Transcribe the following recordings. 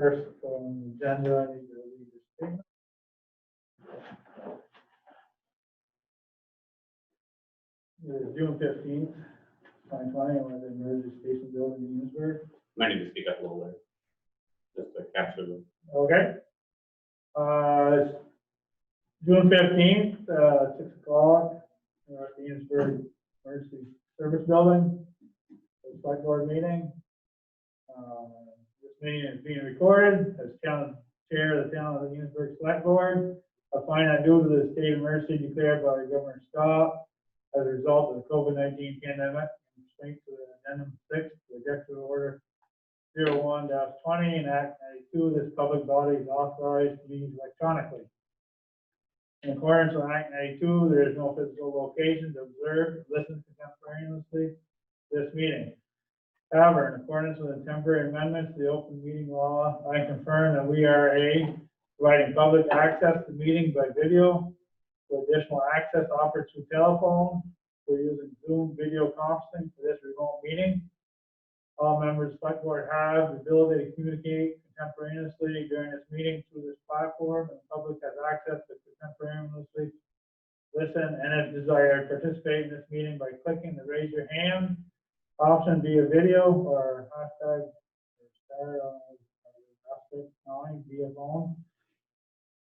first on the agenda, I need to read this statement. It is June 15th, 2020, I'm at the emergency station building in Enosburgh. Might need to speak up a little bit, just to capture them. Okay. It's June 15th, 6 o'clock, we're at the Enosburgh Emergency Service Building, the select board meeting. This meeting is being recorded as town chair of the town of the Enosburgh Select Board. I find that due to the state of emergency declared by Governor Scott as a result of the COVID-19 pandemic, in response to the Addendum 6, the Executive Order 01-20 and Act 92, this public body is authorized to use electronically. In accordance with Act 92, there is no physical location to observe and listen contemporaneously to this meeting. However, in accordance with the temporary amendments to the open meeting law, I confirm that we are providing public access to meetings by video, with additional access offered through telephone. We're using Zoom video conferencing for this remote meeting. All members of the select board have the ability to communicate contemporaneously during this meeting through this platform, and the public has access to contemporaneously listen and, if desired, participate in this meeting by clicking the raise your hand option via video or hashtag #9 via phone.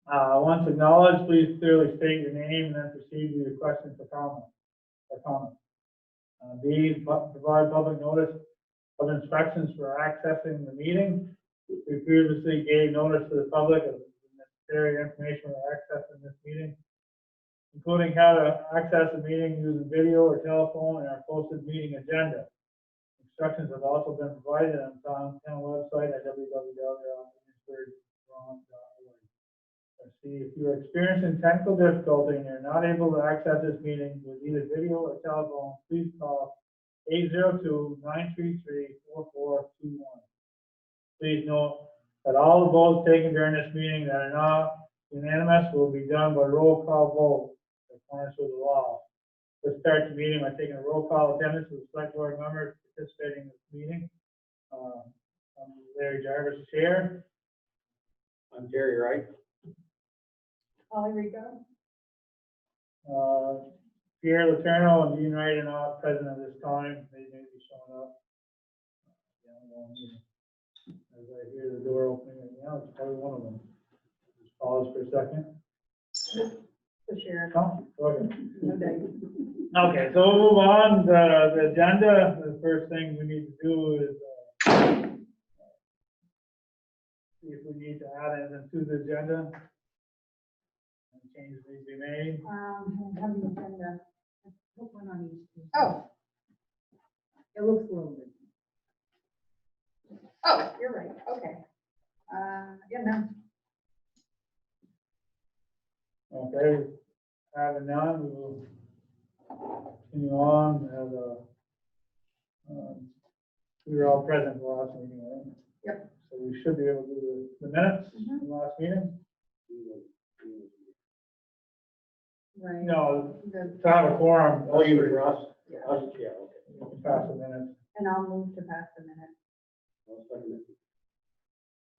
Once acknowledged, please clearly state your name and then proceed with your question for comment. B, provide public notice of instructions for accessing the meeting. We previously gave notice to the public of the necessary information for accessing this meeting, including how to access the meeting using video or telephone and our posted meeting agenda. Instructions have also been provided on the town website at www.enosburgh.org. See, if you are experiencing technical difficulty and you're not able to access this meeting with either video or telephone, please call 802-933-4421. Please note that all the votes taken during this meeting that are not unanimous will be done by roll call vote in accordance with the law. Let's start the meeting by taking a roll call attendance with the select board members participating in this meeting. I'm Larry Jarvis, chair. I'm Jerry Wright. Holly Rico. Pierre Letourneau and Dean Wright are not present at this time. They may be showing up. As I hear the door opening right now, it's probably one of them. Just pause for a second. The sheriff. Oh, go ahead. No day. Okay, so we'll move on. The agenda, the first thing we need to do is see if we need to add anything to the agenda. And changes need to be made. Have the agenda. Put one on each. Oh. It looks a little bit. Oh, you're right. Okay. Yeah, no. Okay, having none, we will continue on as we were all present for the last meeting, right? Yep. So we should be able to do the minutes from the last meeting. Right. No, The- to have a quorum. Oh, you for us? Yeah. Us, yeah, okay. You can pass the minutes. And I'll move to pass the minute. I'll second it.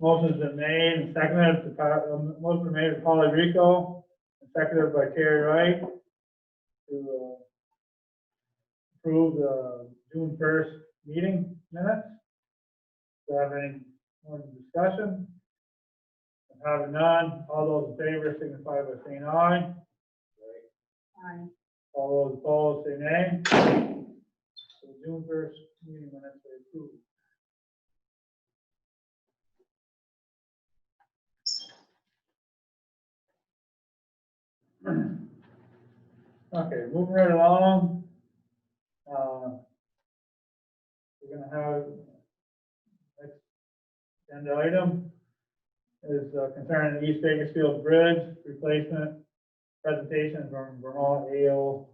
Motion's been made and seconded to pass, motion made by Holly Rico and seconded by Terry Wright to approve the June 1st meeting minutes. Do you have any more discussion? Having none, all those in favor signify by saying aye. Aye. All those opposed say nay. So the June 1st meeting minutes are approved. Okay, moving right along. We're going to have next agenda item is concerning the East Bakersfield Bridge replacement presentation from Vermont AO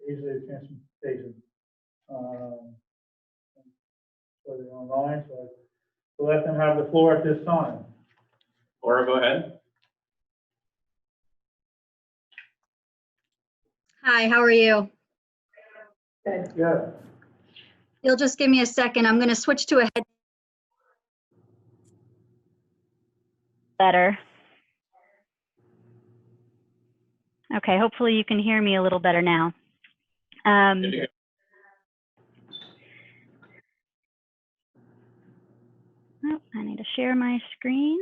Asia Transportation. So they're online, so we'll let them have the floor at this time. Laura, go ahead. Hi, how are you? Good. Yeah. You'll just give me a second. I'm going to switch to a head. better. Okay, hopefully you can hear me a little better now. Oh, I need to share my screen.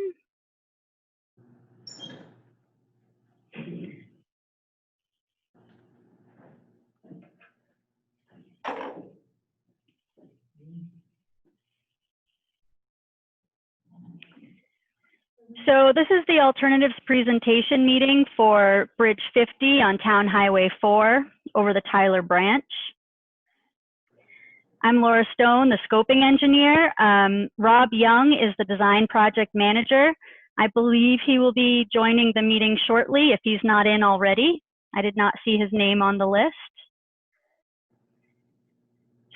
So this is the alternatives presentation meeting for Bridge 50 on Town Highway 4 over the Tyler Branch. I'm Laura Stone, the scoping engineer. Rob Young is the design project manager. I believe he will be joining the meeting shortly if he's not in already. I did not see his name on the list.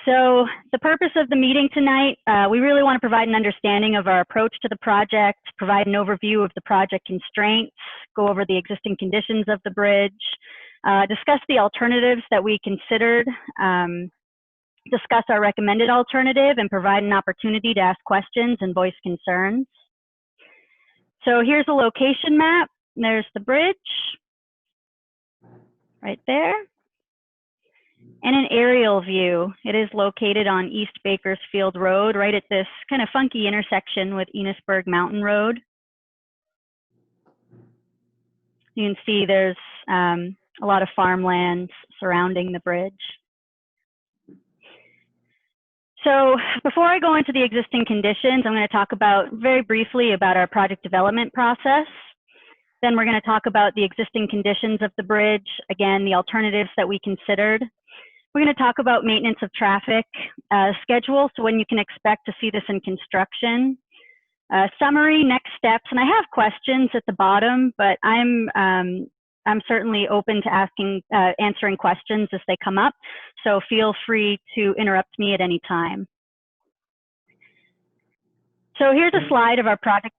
So the purpose of the meeting tonight, we really want to provide an understanding of our approach to the project, provide an overview of the project constraints, go over the existing conditions of the bridge, discuss the alternatives that we considered, discuss our recommended alternative, and provide an opportunity to ask questions and voice concerns. So here's a location map. There's the bridge right there. And an aerial view. It is located on East Bakersfield Road, right at this kind of funky intersection with Enosburgh Mountain Road. You can see there's a lot of farmlands surrounding the bridge. So before I go into the existing conditions, I'm going to talk very briefly about our project development process. Then we're going to talk about the existing conditions of the bridge, again, the alternatives that we considered. We're going to talk about maintenance of traffic schedule, so when you can expect to see this in construction. Summary, next steps, and I have questions at the bottom, but I'm certainly open to answering questions as they come up, so feel free to interrupt me at any time. So here's a slide of our project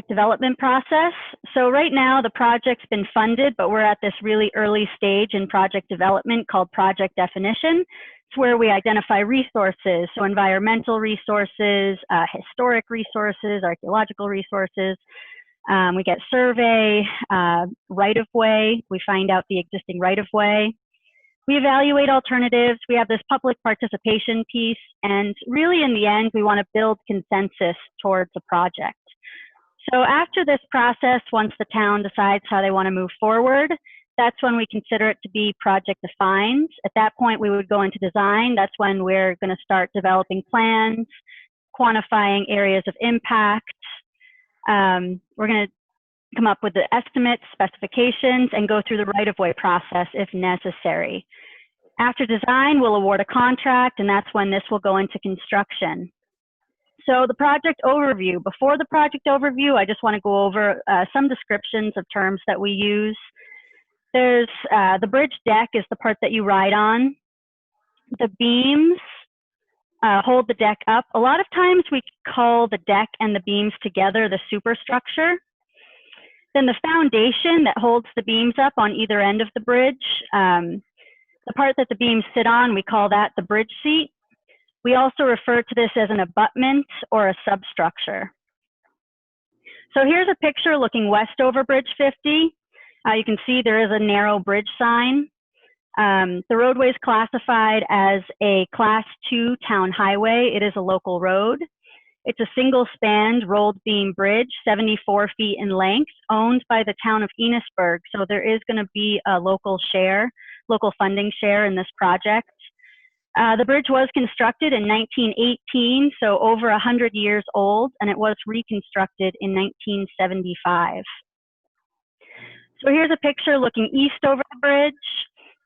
development process. So right now the project's been funded, but we're at this really early stage in project development called project definition. It's where we identify resources, so environmental resources, historic resources, archaeological resources. We get survey, right-of-way. We find out the existing right-of-way. We evaluate alternatives. We have this public participation piece. And really in the end, we want to build consensus towards a project. So after this process, once the town decides how they want to move forward, that's when we consider it to be project defined. At that point, we would go into design. That's when we're going to start developing plans, quantifying areas of impact. We're going to come up with the estimates, specifications, and go through the right-of-way process if necessary. After design, we'll award a contract, and that's when this will go into construction. So the project overview. Before the project overview, I just want to go over some descriptions of terms that we use. There's the bridge deck is the part that you ride on. The beams hold the deck up. A lot of times we call the deck and the beams together the superstructure. Then the foundation that holds the beams up on either end of the bridge, the part that the beams sit on, we call that the bridge seat. We also refer to this as an abutment or a substructure. So here's a picture looking west over Bridge 50. You can see there is a narrow bridge sign. The roadway is classified as a Class 2 town highway. It is a local road. It's a single-spanned rolled beam bridge, 74 feet in length, owned by the town of Enosburgh. So there is going to be a local funding share in this project. The bridge was constructed in 1918, so over 100 years old, and it was reconstructed in 1975. So here's a picture looking east over the bridge.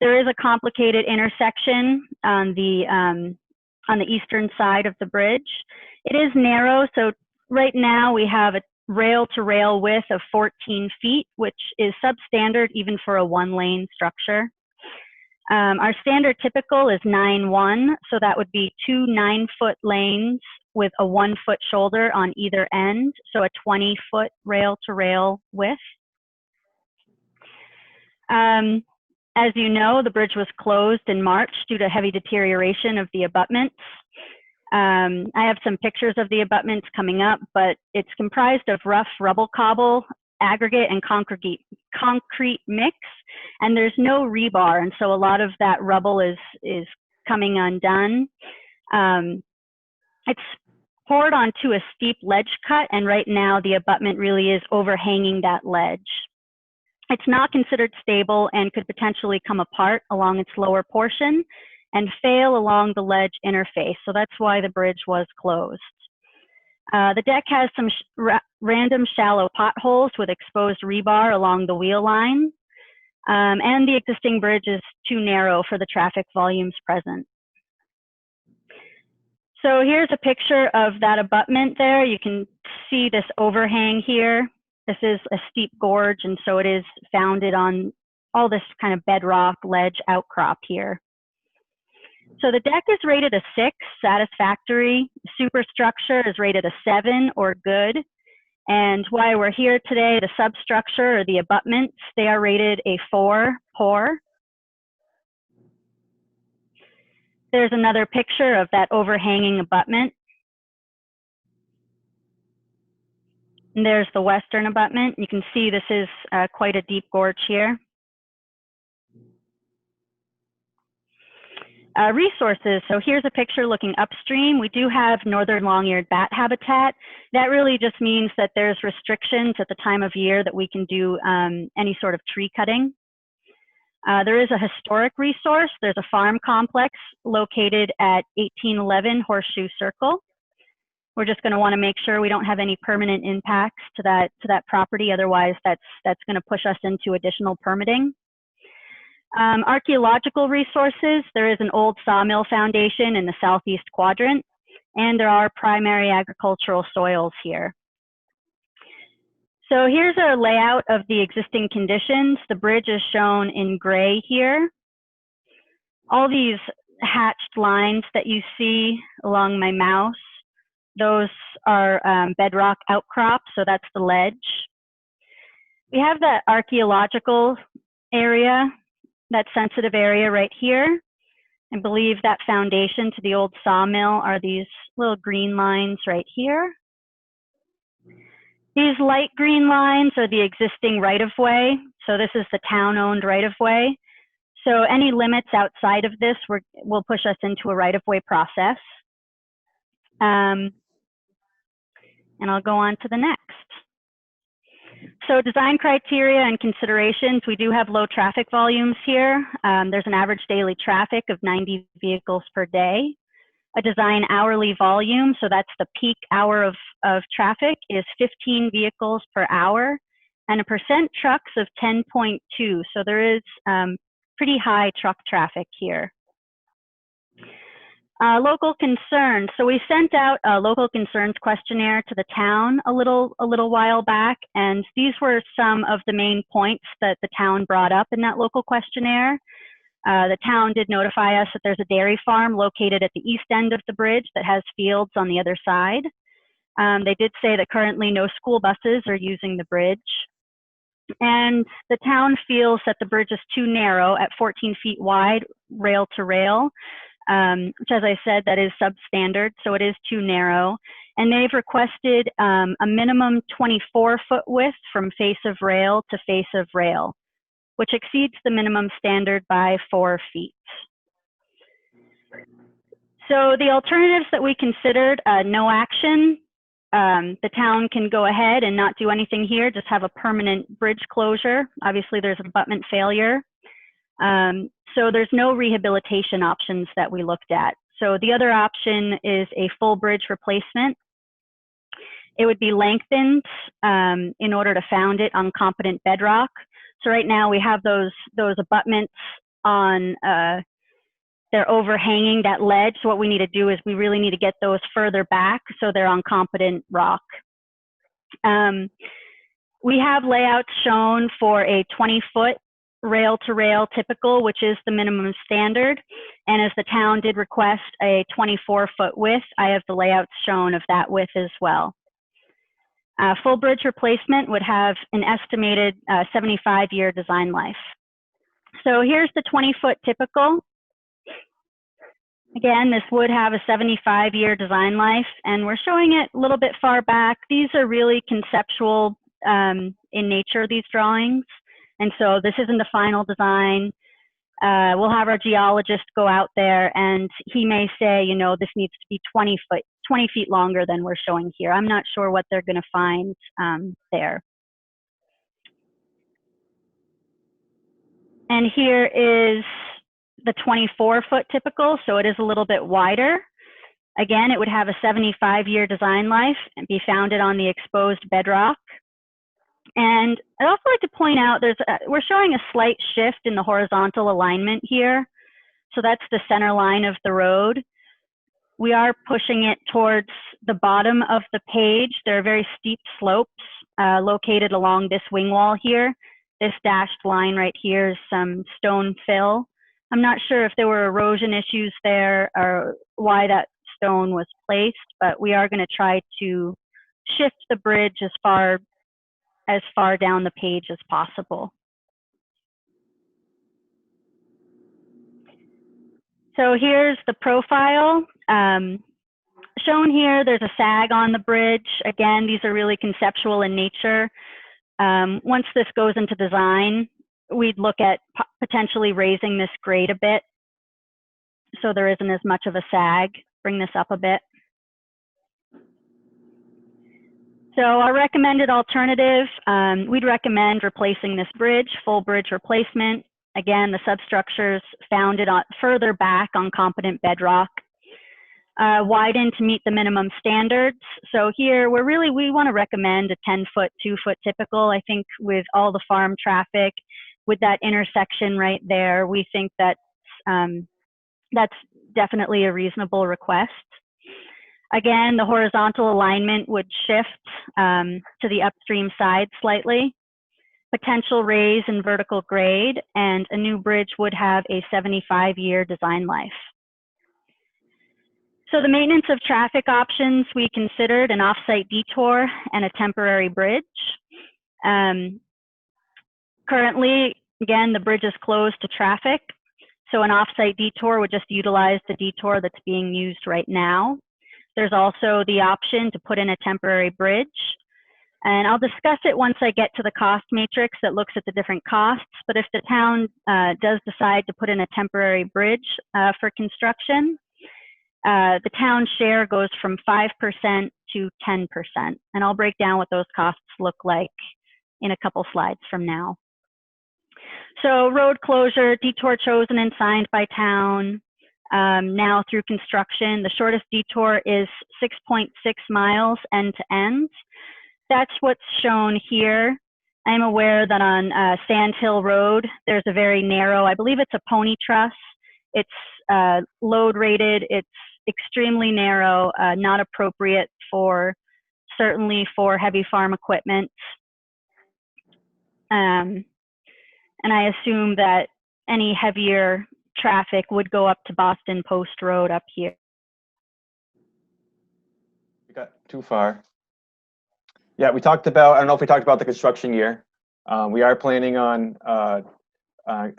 There is a complicated intersection on the eastern side of the bridge. It is narrow, so right now we have a rail-to-rail width of 14 feet, which is substandard even for a one-lane structure. Our standard typical is 9-1, so that would be 2 9-foot lanes with a 1-foot shoulder on either end, so a 20-foot rail-to-rail width. As you know, the bridge was closed in March due to heavy deterioration of the abutments. I have some pictures of the abutments coming up, but it's comprised of rough rubble cobble, aggregate, and concrete mix, and there's no rebar, and so a lot of that rubble is coming undone. It's poured onto a steep ledge cut, and right now the abutment really is overhanging that ledge. It's not considered stable and could potentially come apart along its lower portion and fail along the ledge interface, so that's why the bridge was closed. The deck has some random shallow potholes with exposed rebar along the wheel line, and the existing bridge is too narrow for the traffic volumes present. So here's a picture of that abutment there. You can see this overhang here. This is a steep gorge, and so it is founded on all this kind of bedrock ledge outcrop here. So the deck is rated a 6, satisfactory. Superstructure is rated a 7, or good. And why we're here today, the substructure or the abutments, they are rated a 4, poor. There's another picture of that overhanging abutment. And there's the western abutment. You can see this is quite a deep gorge here. Resources, so here's a picture looking upstream. We do have northern long-eared bat habitat. That really just means that there's restrictions at the time of year that we can do any sort of tree cutting. There is a historic resource. There's a farm complex located at 1811 Horseshoe Circle. We're just going to want to make sure we don't have any permanent impacts to that property. Otherwise, that's going to push us into additional permitting. Archaeological resources, there is an old sawmill foundation in the southeast quadrant, and there are primary agricultural soils here. So here's a layout of the existing conditions. The bridge is shown in gray here. All these hatched lines that you see along my mouse, those are bedrock outcrops, so that's the ledge. We have that archaeological area, that sensitive area right here. I believe that foundation to the old sawmill are these little green lines right here. These light green lines are the existing right-of-way. So this is the town-owned right-of-way. So any limits outside of this will push us into a right-of-way process. And I'll go on to the next. So design criteria and considerations, we do have low traffic volumes here. There's an average daily traffic of 90 vehicles per day. A design hourly volume, so that's the peak hour of traffic, is 15 vehicles per hour, and a percent trucks of 10.2. So there is pretty high truck traffic here. Local concerns. So we sent out a local concerns questionnaire to the town a little while back, and these were some of the main points that the town brought up in that local questionnaire. The town did notify us that there's a dairy farm located at the east end of the bridge that has fields on the other side. They did say that currently no school buses are using the bridge. And the town feels that the bridge is too narrow at 14 feet wide, rail to rail, which, as I said, that is substandard, so it is too narrow. And they've requested a minimum 24-foot width from face of rail to face of rail, which exceeds the minimum standard by 4 feet. So the alternatives that we considered, no action. The town can go ahead and not do anything here, just have a permanent bridge closure. Obviously, there's an abutment failure. So there's no rehabilitation options that we looked at. So the other option is a full bridge replacement. It would be lengthened in order to found it on competent bedrock. So right now we have those abutments on, they're overhanging that ledge. So what we need to do is we really need to get those further back so they're on competent rock. We have layouts shown for a 20-foot rail to rail typical, which is the minimum standard. And as the town did request a 24-foot width, I have the layouts shown of that width as well. Full bridge replacement would have an estimated 75-year design life. So here's the 20-foot typical. Again, this would have a 75-year design life, and we're showing it a little bit far back. These are really conceptual in nature, these drawings. And so this isn't the final design. We'll have our geologist go out there and he may say, you know, this needs to be 20 feet longer than we're showing here. I'm not sure what they're going to find there. And here is the 24-foot typical, so it is a little bit wider. Again, it would have a 75-year design life and be founded on the exposed bedrock. And I'd also like to point out we're showing a slight shift in the horizontal alignment here. So that's the center line of the road. We are pushing it towards the bottom of the page. There are very steep slopes located along this wing wall here. This dashed line right here is some stone fill. I'm not sure if there were erosion issues there or why that stone was placed, but we are going to try to shift the bridge as far down the page as possible. So here's the profile. Shown here, there's a sag on the bridge. Again, these are really conceptual in nature. Once this goes into design, we'd look at potentially raising this grade a bit so there isn't as much of a sag. Bring this up a bit. So our recommended alternative, we'd recommend replacing this bridge, full bridge replacement. Again, the substructures founded further back on competent bedrock. Widen to meet the minimum standards. So here we want to recommend a 10-foot, 2-foot typical. I think with all the farm traffic, with that intersection right there, we think that that's definitely a reasonable request. Again, the horizontal alignment would shift to the upstream side slightly. Potential raise in vertical grade, and a new bridge would have a 75-year design life. So the maintenance of traffic options, we considered an off-site detour and a temporary bridge. Currently, again, the bridge is closed to traffic, so an off-site detour would just utilize the detour that's being used right now. There's also the option to put in a temporary bridge, and I'll discuss it once I get to the cost matrix that looks at the different costs, but if the town does decide to put in a temporary bridge for construction, the town share goes from 5% to 10%, and I'll break down what those costs look like in a couple slides from now. So road closure, detour chosen and signed by town, now through construction. The shortest detour is 6.6 miles end to end. That's what's shown here. I'm aware that on Sand Hill Road, there's a very narrow, I believe it's a pony truss. It's load rated, it's extremely narrow, not appropriate certainly for heavy farm equipment. And I assume that any heavier traffic would go up to Boston Post Road up here. We got too far. Yeah, we talked about, I don't know if we talked about the construction year. We are planning on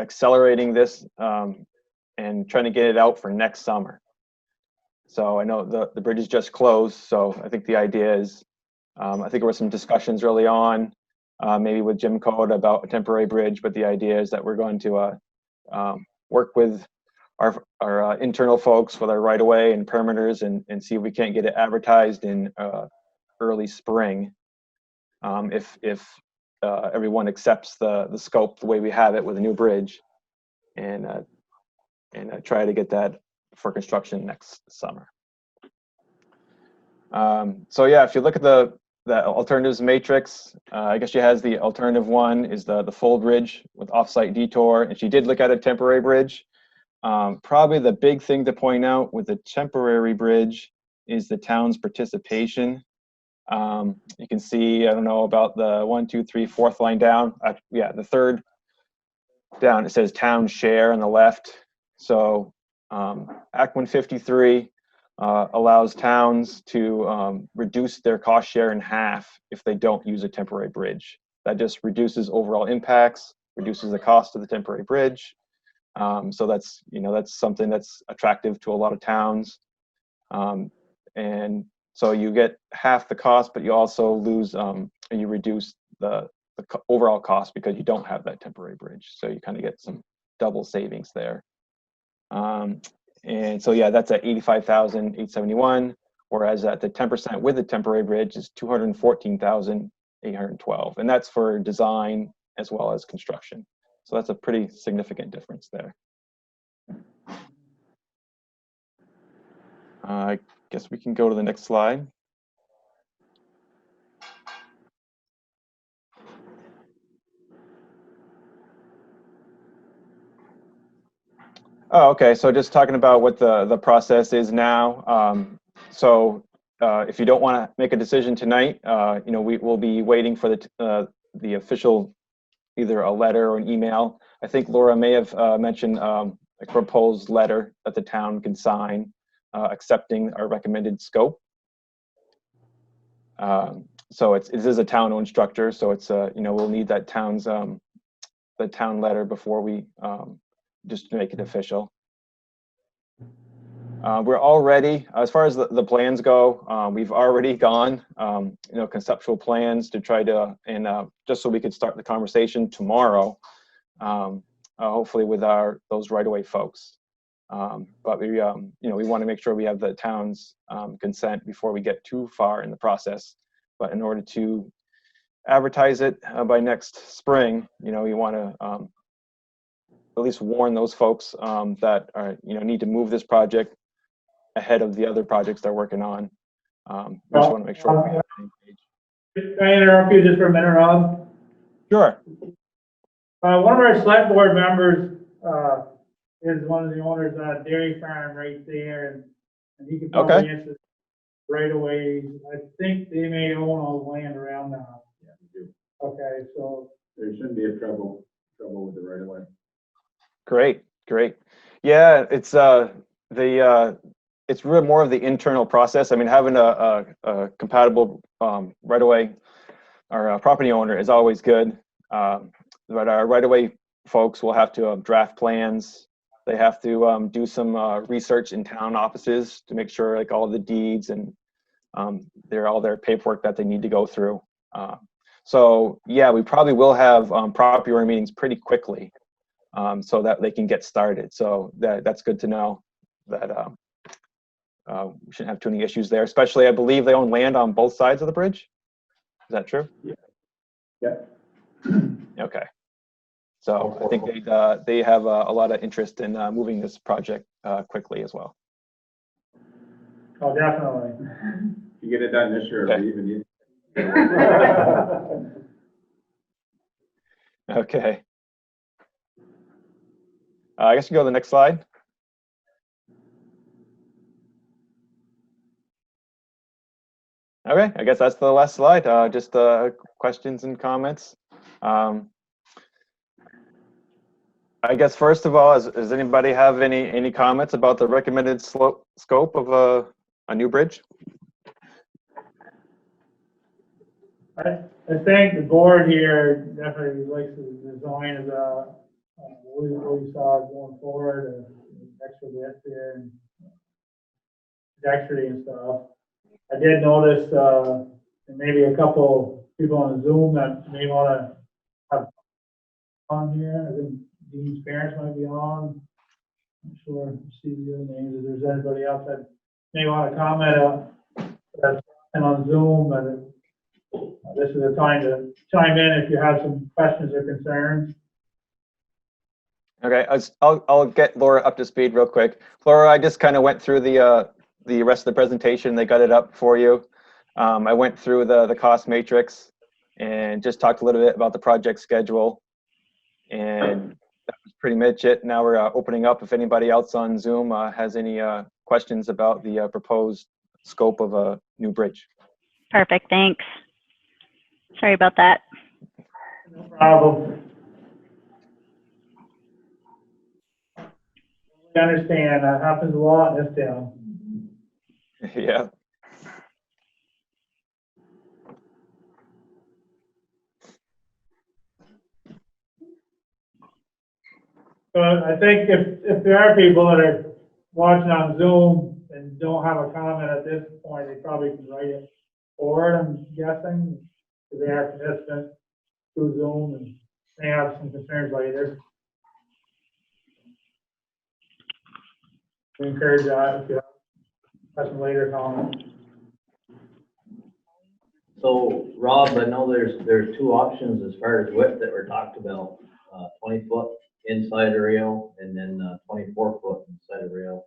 accelerating this and trying to get it out for next summer. So I know the bridge is just closed, so I think the idea is, I think there were some discussions early on, maybe with Jim Code about a temporary bridge, but the idea is that we're going to work with our internal folks with our right-of-way and permitters and see if we can't get it advertised in early spring. If everyone accepts the scope the way we have it with a new bridge, and try to get that for construction next summer. So yeah, if you look at the alternatives matrix, I guess she has the alternative one is the full bridge with offsite detour, and she did look at a temporary bridge. Probably the big thing to point out with the temporary bridge is the town's participation. You can see, I don't know about the 1, 2, 3, 4th line down. Yeah, the 3rd down, it says town share on the left. So Act 153 allows towns to reduce their cost share in half if they don't use a temporary bridge. That just reduces overall impacts, reduces the cost of the temporary bridge. So that's, that's something that's attractive to a lot of towns. And so you get half the cost, but you also lose, you reduce the overall cost because you don't have that temporary bridge. So you kind of get some double savings there. And so, yeah, that's at 85,871, whereas at the 10% with the temporary bridge is 214,812. And that's for design as well as construction. So that's a pretty significant difference there. I guess we can go to the next slide. Oh, okay. So just talking about what the process is now. If you don't want to make a decision tonight, we will be waiting for the official, either a letter or an email. I think Laura may have mentioned a proposed letter that the town can sign accepting our recommended scope. So it is a town-owned structure, so it's we'll need that the town letter before we just to make it official. We're already, as far as the plans go, we've already gone, conceptual plans to try to, and just so we could start the conversation tomorrow, hopefully with those right-of-way folks. But we want to make sure we have the town's consent before we get too far in the process. But in order to advertise it by next spring, we want to at least warn those folks that are, need to move this project ahead of the other projects they're working on. We just want to make sure we're on the same page. Can I interrupt you just for a minute, Rob? Sure. One of our select board members is one of the owners of that dairy farm right there, and he could probably answer right away. I think they may own all the land around now. Yeah, we do. Okay, so There shouldn't be a trouble with the right of way. Great. Yeah, it's it's really more of the internal process. I mean, having a compatible right-of-way or a property owner is always good. But our right-of-way folks will have to draft plans. They have to do some research in town offices to make sure like all the deeds and all their paperwork that they need to go through. So yeah, we probably will have property owner meetings pretty quickly so that they can get started. So that's good to know that we shouldn't have too many issues there, especially I believe they own land on both sides of the bridge. Is that true? Yeah. Okay. So I think they have a lot of interest in moving this project quickly as well. oh, definitely. If you get it done this year, Okay. we even need. Okay. I guess you go to the next slide. Okay, I guess that's the last slide. Just questions and comments. I guess first of all, does anybody have any comments about the recommended scope of a new bridge? I think the board here definitely likes the design of what we saw going forward, extra width there and dexterity and stuff. I did notice, and maybe a couple people on Zoom that may want to have on here. I think Dean's parents might be on. I'm sure, see the other names, if there's anybody else that may want to comment and on Zoom, but this is the time to chime in if you have some questions or concerns. Okay, I'll get Laura up to speed real quick. Laura, I just kind of went through the rest of the presentation. They got it up for you. I went through the cost matrix and just talked a little bit about the project schedule. And that was pretty much it. Now we're opening up if anybody else on Zoom has any questions about the proposed scope of a new bridge. Perfect, thanks. Sorry about that. No problem. I understand, that happens a lot in this town. Yeah. But I think if there are people that are watching on Zoom and don't have a comment at this point, they probably can write it forward, I'm guessing, because they are participants through Zoom and may have some concerns later. We encourage that if you have some later comments. So Rob, I know there's two options as far as width that were talked about, 20-foot inside a rail and then 24-foot inside a rail.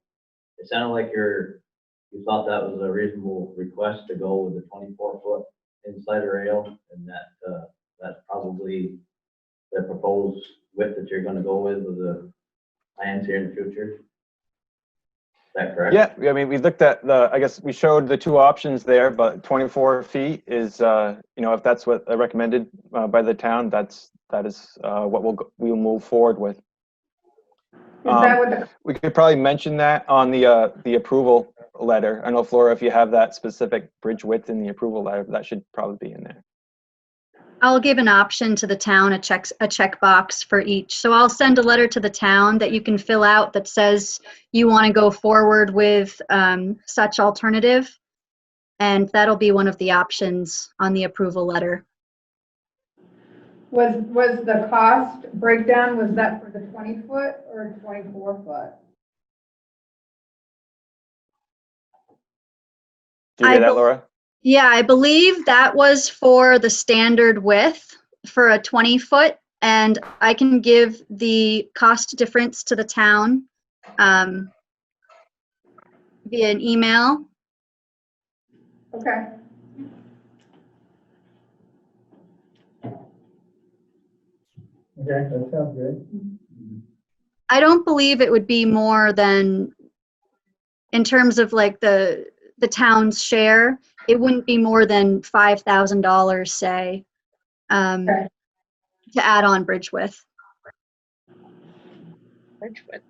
It sounded like you thought that was a reasonable request to go with the 24-foot inside a rail, and that's probably the proposed width that you're going to go with the plans here in the future. Is that correct? Yeah, I mean, we looked at I guess we showed the two options there, but 24 feet is, if that's what recommended by the town, that is what we'll move forward with. Is that what the, We could probably mention that on the approval letter. I don't know, Flora, if you have that specific bridge width in the approval letter, but that should probably be in there. I'll give an option to the town, a checkbox for each. So I'll send a letter to the town that you can fill out that says you want to go forward with such alternative. And that'll be one of the options on the approval letter. was the cost breakdown, was that for the 20-foot or 24-foot? Do you hear that, Laura? Yeah, I believe that was for the standard width for a 20-foot, and I can give the cost difference to the town via an email. Okay. Okay, that sounds good. I don't believe it would be more than, in terms of like the town's share, it wouldn't be more than $5,000, say, Okay. to add on bridge width. Bridge width.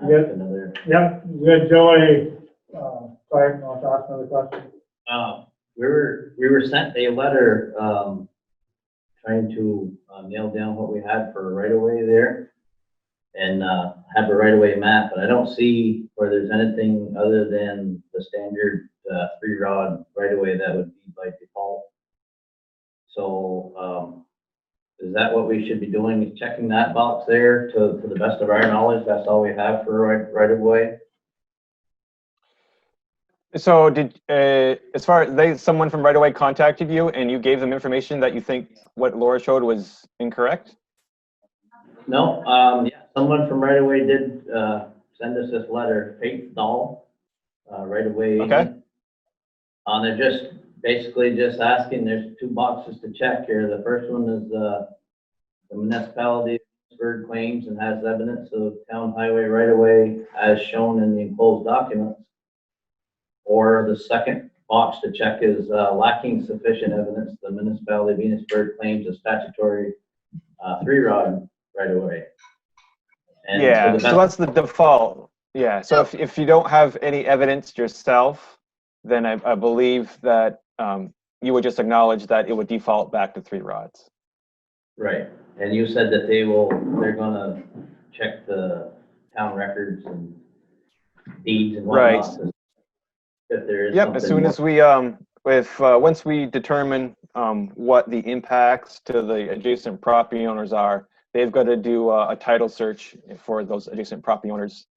Good. Another. Yep, good, Joey. Sorry, I'll ask another question. We were sent a letter trying to nail down what we had for a right of way there and have a right of way map, but I don't see where there's anything other than the standard 3-rod right of way that would be by default. So is that what we should be doing, is checking that box there to the best of our knowledge? That's all we have for a right of way? So did, as far as someone from Right Away contacted you and you gave them information that you think what Laura showed was incorrect? No, yeah, someone from Right Away did send us this letter, Faith Dahl, Right Away. Okay. They're just basically just asking, there's two boxes to check here. The first one is the municipality of Enosburgh claims and has evidence of town highway right of way as shown in the enclosed documents. Or the second box to check is lacking sufficient evidence, the municipality of Enosburgh claims a statutory 3-rod right of way. And Yeah, so that's the default. Yeah, so if you don't have any evidence yourself, then I believe that you would just acknowledge that it would default back to 3 rods. Right, and you said that they're gonna check the town records and deeds and whatnot. Right. If there is. Yep, as soon as we, once we determine what the impacts to the adjacent property owners are, they've got to do a title search for those adjacent property owners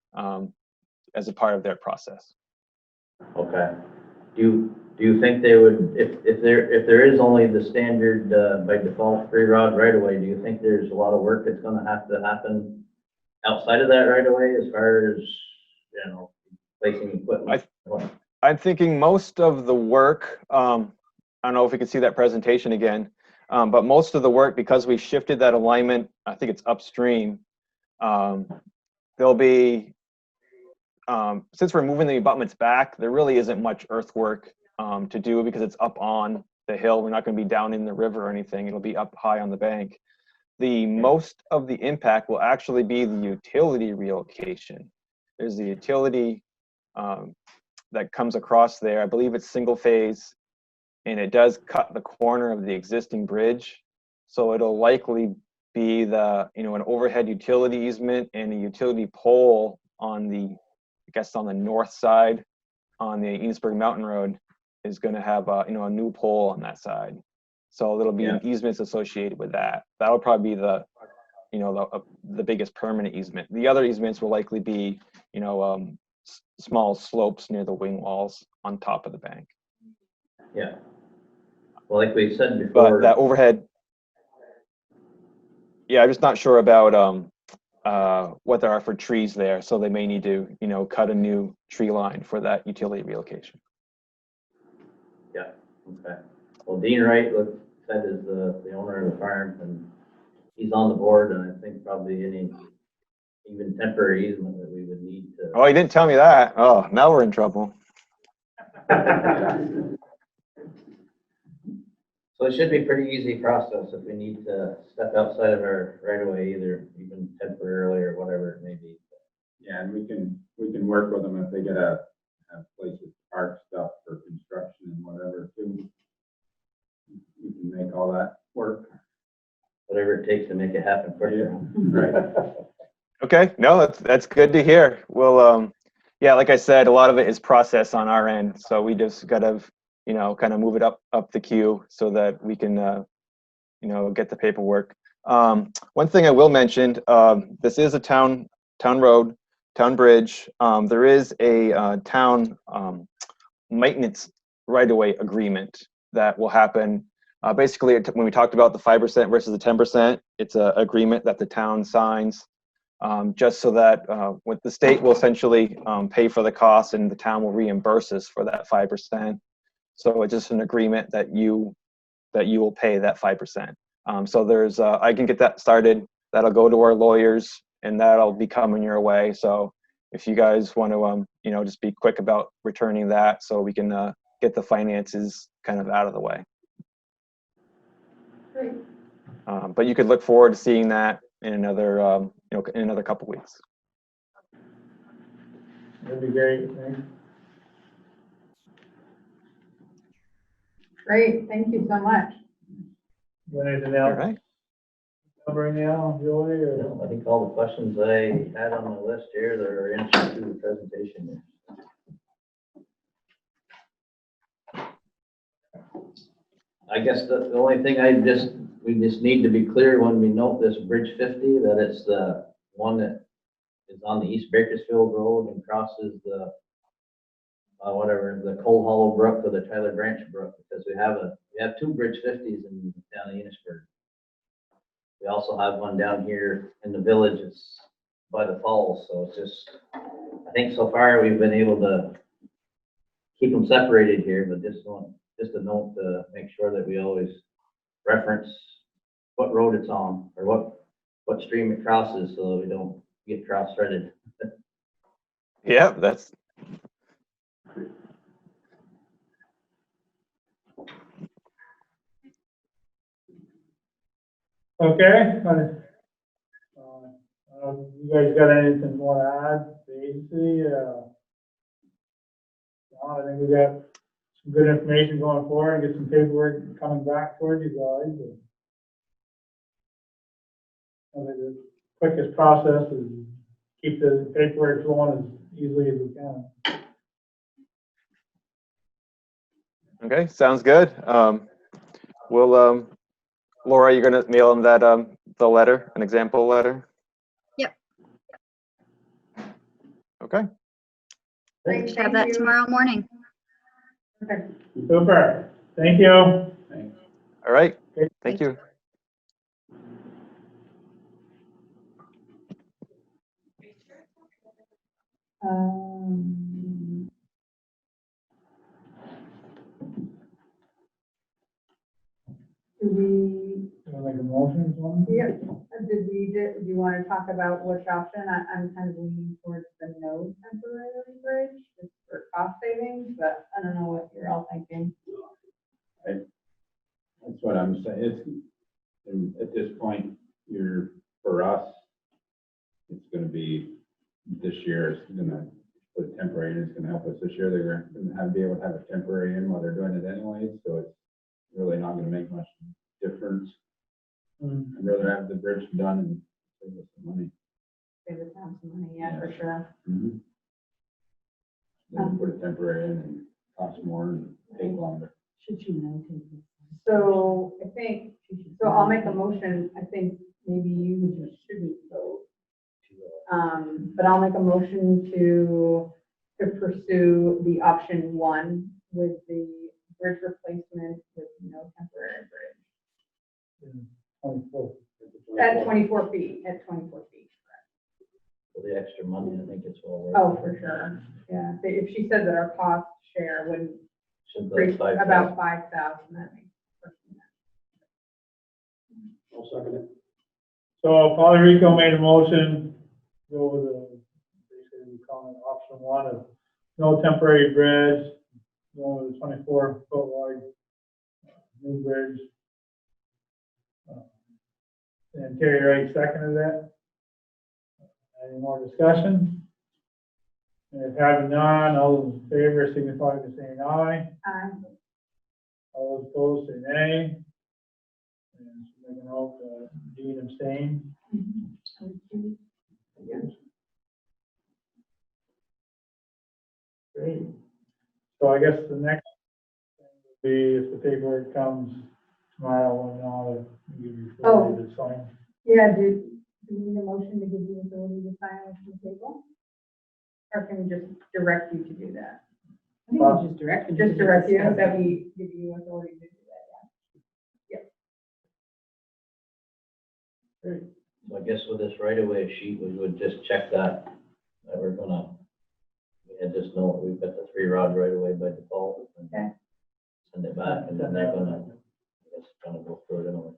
as a part of their process. Okay. Do you think they would, if there is only the standard by default 3-rod right of way, do you think there's a lot of work that's going to have to happen outside of that right of way as far as, placing equipment? I'm thinking most of the work, I don't know if we can see that presentation again, but most of the work, because we shifted that alignment, I think it's upstream, there'll be, since we're moving the abutments back, there really isn't much earthwork to do because it's up on the hill. We're not going to be down in the river or anything. It'll be up high on the bank. The most of the impact will actually be the utility relocation. There's the utility that comes across there. I believe it's single phase, and it does cut the corner of the existing bridge. So it'll likely be the, you know, an overhead utility easement and a utility pole on the, I guess on the north side on the Enosburgh Mountain Road is going to have a, you know, a new pole on that side. So there'll be an easements associated with that. That'll probably be the, you know, the biggest permanent easement. The other easements will likely be, you know, small slopes near the wing walls on top of the bank. Yeah. Well, like we said before. But that overhead, yeah, I'm just not sure about what there are for trees there. So they may need to, you know, cut a new tree line for that utility relocation. Yeah, okay. Well, Dean Wright, said is the owner of the farm, and he's on the board, and I think probably any, even temporary easement that we would need to. Oh, he didn't tell me that. Oh, now we're in trouble. So it should be a pretty easy process if we need to step outside of our right of way, either even temporarily or whatever it may be. Yeah, and we can work with them if they get a place to park stuff for construction and whatever too. You can make all that work. Whatever it takes to make it happen quicker. Right. Okay, no, that's good to hear. Well, yeah, like I said, a lot of it is process on our end, so we just gotta, you know, kind of move it up the queue so that we can, you know, get the paperwork. One thing I will mention, this is a town road, town bridge. There is a town maintenance right-of-way agreement that will happen. Basically, when we talked about the 5% versus the 10%, it's an agreement that the town signs, just so that with the state will essentially pay for the costs and the town will reimburse us for that 5%. So it's just an agreement that you will pay that 5%. So there's I can get that started. That'll go to our lawyers and that'll be coming your way. So if you guys want to you know, just be quick about returning that so we can get the finances kind of out of the way. Great. But you could look forward to seeing that in another you know, in another couple weeks. That'd be great, thanks. Great, thank you so much. Got anything All else? right. Right now, Joey, or? No, I think all the questions I had on the list here, they're answered through the presentation. I guess the only thing we just need to be clear when we note this Bridge 50, that it's the one that is on the East Bakersfield Road and crosses the, whatever, the Cold Hollow Brook or the Tyler Branch Brook, because we have two Bridge 50s in the town of Enosburgh. We also have one down here in the village. It's by the falls, so it's just, I think so far we've been able to keep them separated here, but just a note to make sure that we always reference what road it's on or what stream it crosses so that we don't get cross-threaded. Yeah, that's. Okay. You guys got anything you want to add to the agency? I think we got some good information going forward, get some paperwork coming back towards you guys. I think the quickest process is keep the paperwork flowing as easily as we can. Okay, sounds good. Laura, you're gonna mail them that the letter, an example letter? Yep. Okay. Great, Have thank that you. tomorrow morning. Okay. Super. Thank you. All right. Okay. Thank you. Do we, Make a motion or something? yeah, do you want to talk about which option? I'm kind of leaning towards the no temporary bridge, just for cost savings, but I don't know what you're all thinking. That's what I'm saying. At this point, for us, it's gonna be, this year, it's gonna put a temporary, and it's gonna help us this year. They're gonna be able to have a temporary in while they're doing it anyways, so it's really not gonna make much difference. I'd rather have the bridge done and save us some money. Save the town some money, yeah, for sure. Then put a temporary in and cost more and take longer. Should she notate this? So I think, so I'll make a motion, I think maybe you just shouldn't vote. But I'll make a motion to pursue the option 1 with the bridge replacement with no temporary bridge. 24. At 24 feet, at 24 feet, correct. For the extra money, I think it's well worth. Oh, for sure, yeah. If she said that our cost share would Should increase be 5,000. about 5,000, that makes perfect sense. I'll second it. So Father Rico made a motion, go with the, basically we call it option 1 of no temporary bridge, going with a 24-foot wide new bridge. And Terry Wright seconded that. Any more discussion? And if having none, all those in favor signify by saying aye. All those opposed say nay. And so make a note, Dean abstained. Great. So I guess the next thing would be if the paperwork comes tomorrow and all, give you authority to sign. Yeah, do we need a motion to give you authority to sign it from the table? Or can we just direct you to do that? I think we just direct them. to Just direct you, discuss. that we give you authority to do that, Great. So I guess with this right-of-way sheet, we would just check that we're gonna, we had just know we've got the 3 rod right-of-way by default. And Okay. send it back, and then they're gonna, I guess, kind of go through it anyway.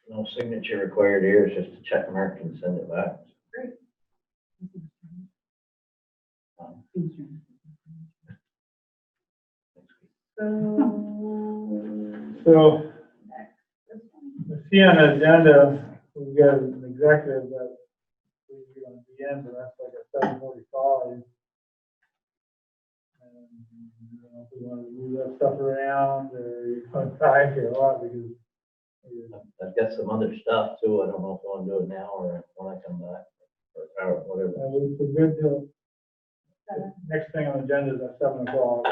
No signature required here, it's just a check mark and send it back. yeah. So Next, this one. you see on the agenda, we've got an executive that we'll be on the end, but that's like at 7:45. And I don't know if we want to move that stuff around or you want time or what, because I've got some other stuff too, I don't know if I wanna do it now or when I come back, or whatever. it's a good deal. Next thing on the agenda is at 7 o'clock.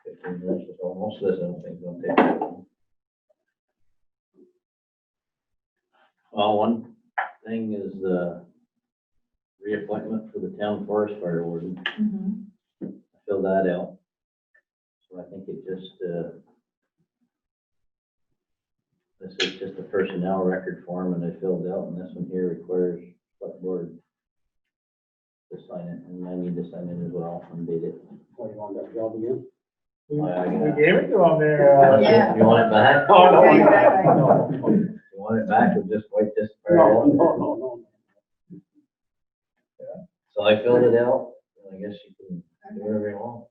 15 minutes or so, most of this I don't think is gonna take that long. Well, one thing is the reappointment for the town forest fire warden. I filled that out. So I think it just, this is just a personnel record form and I filled out, and this one here requires select board to sign it, and I need to sign it as well and date it. Oh, you want that job again? We Oh, yeah, we gave it to them there. Yeah. You want it back? Oh, no, Okay, no, exactly. no, You want it back, or just wipe this part no, out? no. So I filled it out, and I guess you can do whatever you want.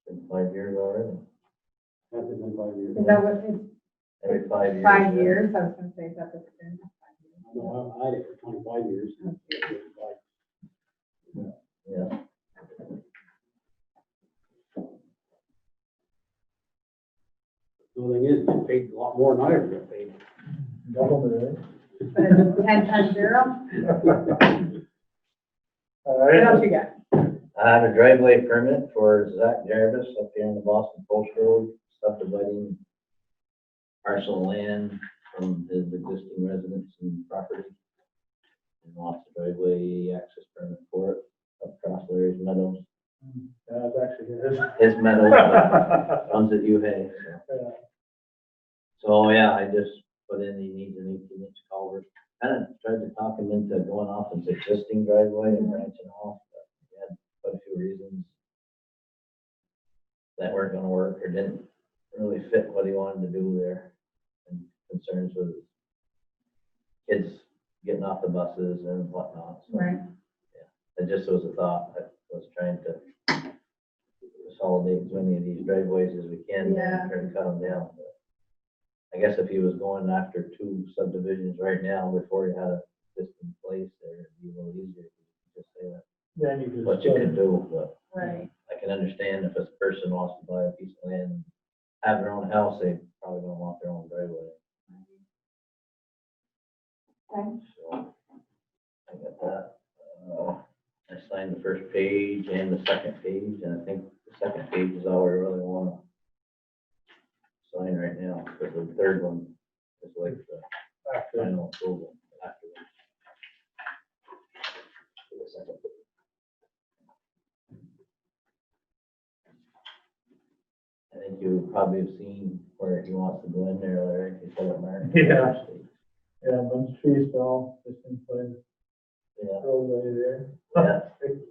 Been 5 years already. Has it been 5 years? Is that what it's Every 5 years. 5 yeah. years? I was gonna say, is that what's been 5 No, I had it for 25 years. years? Yeah. The thing is, they paid a lot more than I ever got paid. Double it. But it's 10-0? All What else right. you got? I have a driveway permit for Zach Jarvis up here in the Boston Post Road, subdividing parcel of land from his existing residence and property. And lots of driveway access permit for it, up across Larry's Meadows. That's actually his. His meadows, but runs at UHay, so. Yeah. So, yeah, I just put in, he needs an 18-inch culvert. Kind of tried to talk him into going off his existing driveway and branching off, but he had quite a few reasons that weren't gonna work or didn't really fit what he wanted to do there, and concerns with kids getting off the buses and whatnot. So, Right. it just was a thought. I was trying to consolidate as many of these driveways as we can Yeah. and try to cut them down. But I guess if he was going after 2 subdivisions right now before he had a system in place there, it'd be a little easier to just say that. Then you just. What you can do, but Right. I can understand if a person wants to buy a piece of land, have their own house, they probably don't want their own driveway. Okay. So I got that. I signed the first page and the second page, and I think the second page is all we really want to sign right now, because the third one is like the After. final approval afterwards. For the second. I think you probably have seen where he wants to go in there, Larry, he said it, Mark. Yeah. Yeah, a bunch of trees fell, just in place, Yeah, roadway there. yeah, I think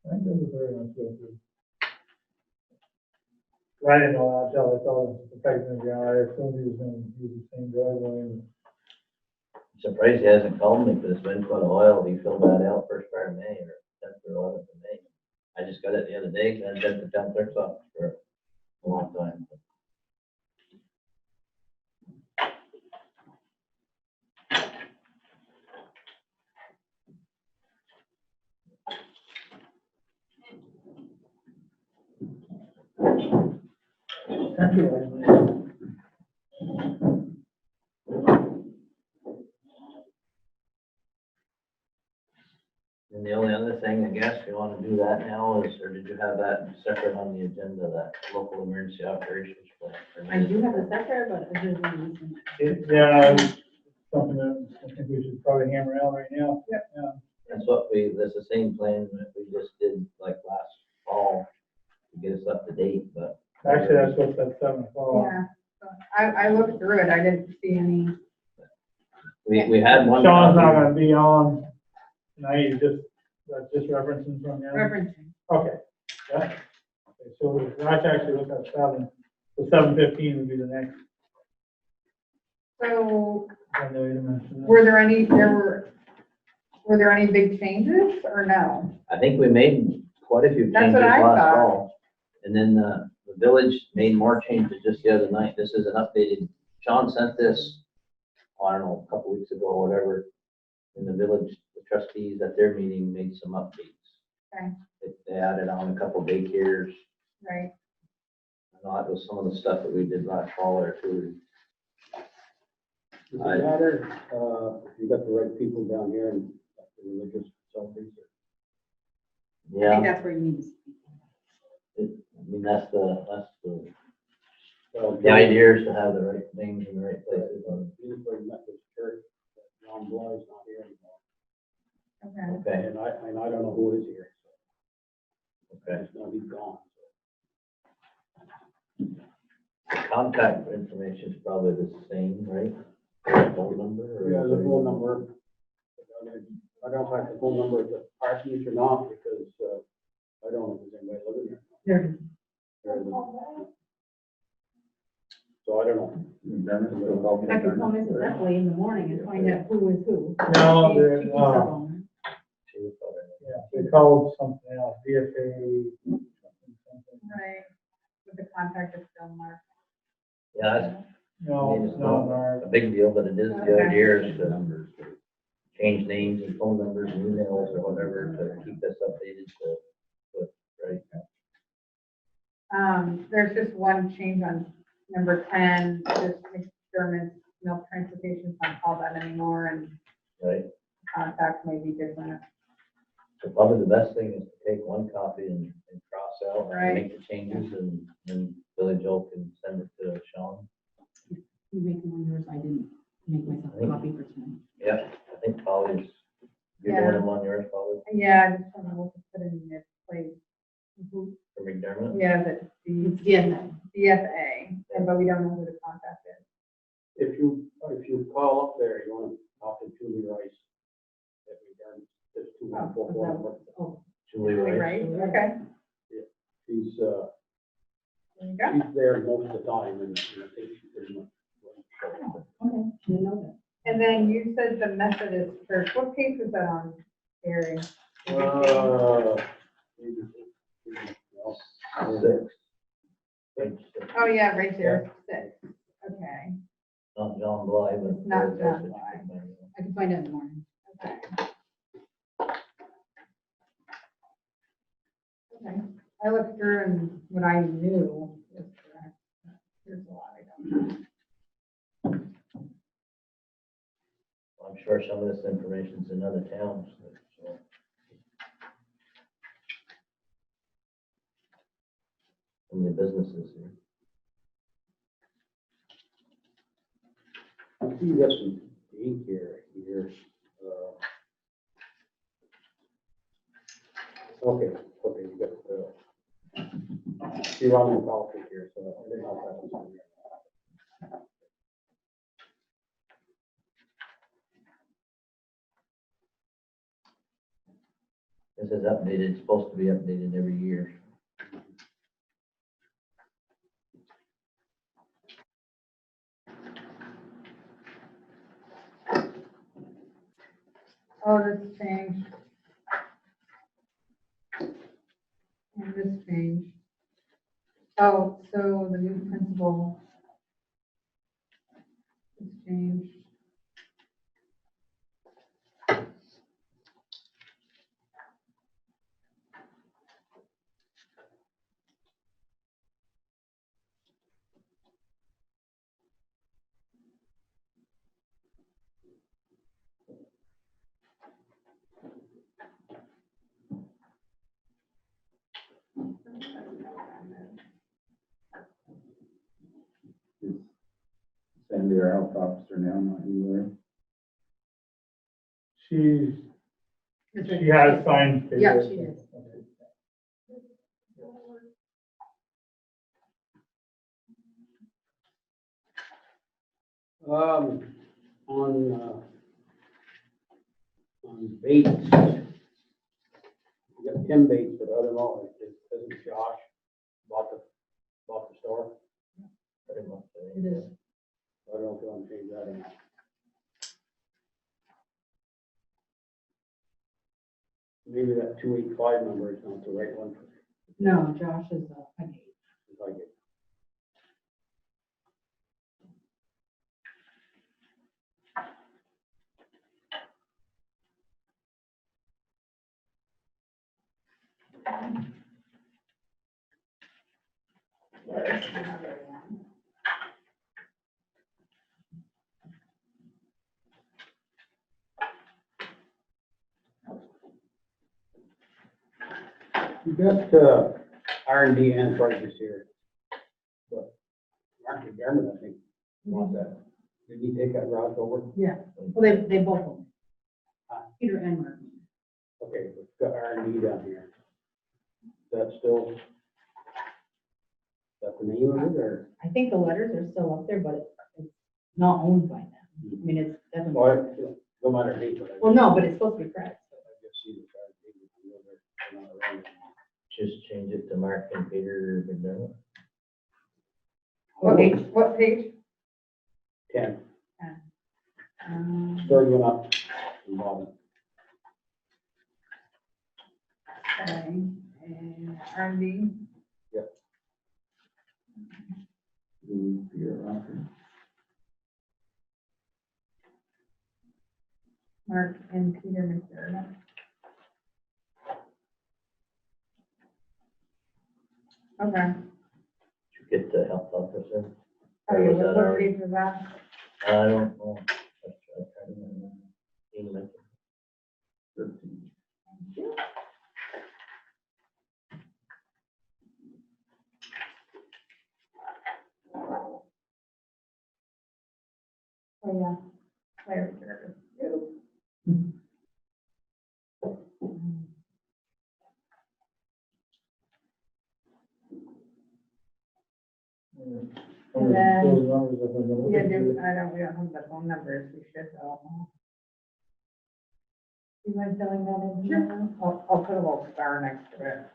that was very nice to go through. I didn't know that until I thought it was affecting the guy, I assumed he was gonna use the same driveway. And I'm surprised he hasn't called me, because it's been quite a while, he filled that out first part of May, or 10th or 11th of May. I just got it the other day, and I sent the town clerk's office for a long time. And the only other thing, I guess, you want to do that now is, or did you have that separate on the agenda, that local emergency operations plan? I do have a sector, but I just want to listen. Yeah, it's something that I think we should probably hammer out right now. Yep. Yeah. That's the same plan that we just did like last fall to get us up to date, but. Actually, that's what's at 7 o'clock. Yeah. So I looked through it. I didn't see any. We had one. Sean's not copy. gonna be on tonight, that's just referencing from him. Referencing. Okay, yeah. Okay, so that's actually look at 7, so 7:15 would be the next. So I know you mentioned that. were there any big changes or no? I think we made quite a few That's changes what I last thought. fall. And then the village made more changes just the other night. This is an updated, Sean sent this, I don't know, a couple weeks ago or whatever. In the village, the trustees at their meeting made some updates. Okay. They added on a couple daycares. Right. I know that was some of the stuff that we did last fall there too. Does it matter, if you got the right people down here and the religious facilities? I think Yeah, that's where you need to speak. I mean, that's the Well, idea is to have the right names in the right places. Enosburgh Methodist Church, John Bloy's not here anymore. Okay. Okay, And I don't know who is here. okay. He's gonna be gone. The contact information is probably the same, right? Phone number? or- Yeah, the phone number. I don't have the phone number of the parsonage or not, because, I don't know if there's anybody living here. There. There isn't. So I don't know. I could call Mrs. Epley in the morning and find out who is who. No, She- they're, she keeps her phone. She was probably- yeah, they called something else, VFA, something. Right. With the contact is still marked. Yeah, that's No, it's not ours. a big deal, but it is the Okay. idea is to change names and phone numbers and emails or whatever to keep this updated to, right? There's just one change on number 10, just McDermott's milk transportation's not called that anymore, and Right? contact may be different. So probably the best thing is to take one copy and cross out Right. and make the changes and then Billy Joel can send it to Sean. You make one yours, I didn't make myself a copy for tonight. Yeah, I think Polly's, you're Yeah. doing them on yours, Polly, Yeah, I just don't know what to put in this place. for McDermott? Yeah, but the It's DFA. DFA, but we don't know who the contact is. If you call up there, you want to talk to Julie Rice. That we done, just 2144. Oh, Julie Right, Rice. okay. She's, There you go. She's there most of the time, and I think she's pretty much. Okay, didn't know that. And then you said the Methodist church, what page was that on, Gary? Page 6. Oh, yeah, right there, 6, okay, Not John Bly, but. It's not John Bly. I can find out in the morning. okay. Okay, I looked through and what I knew was correct. There's a lot I don't know. I'm sure some of this information's in other towns, so. Some of the businesses here. I see you got some ink here. Okay, you got, you're on the policy here, so I didn't know that was in here. This is updated, it's supposed to be updated every year. Oh, this changed. And this changed. Oh, so the new principal has changed. Is Sandy our health officer now, not you, She has signed. Yeah, papers. she is. On Bates, you got Tim Bates, but I don't know, isn't Josh bought the store? Pretty much. It is. I don't know if you want to change that or not. Maybe that 285 number is not the right one. No, Josh is a gate. If I get- You got R&D and prices here. But Mark McDermott, I think, wants that. Did he take that route over? Yeah, well, they both own it. Peter and Mark. Okay, it's got R&D down here. That's still, that's the name of it, or? I think the letters are still up there, but it's not owned by them. I mean, it's definitely. Well, no matter date, but I Well, no, but it's supposed to be correct. just see the R&D. They're not around. Just change it to Mark and Peter McDermott. What page? What page? 10, Um, third one up, from bottom. okay, and R&D. Lou, your office? Mark and Peter McDermott. Okay. Did you get the health officer? Oh, Or yeah, was that what already- page was that? I don't know. I tried to remember. Ian mentioned. 13. Oh, yeah. Larry Service. And then, Those numbers have been- we don't have the phone numbers, we should though. Do you mind filling that in? Sure. I'll put a little star next to it.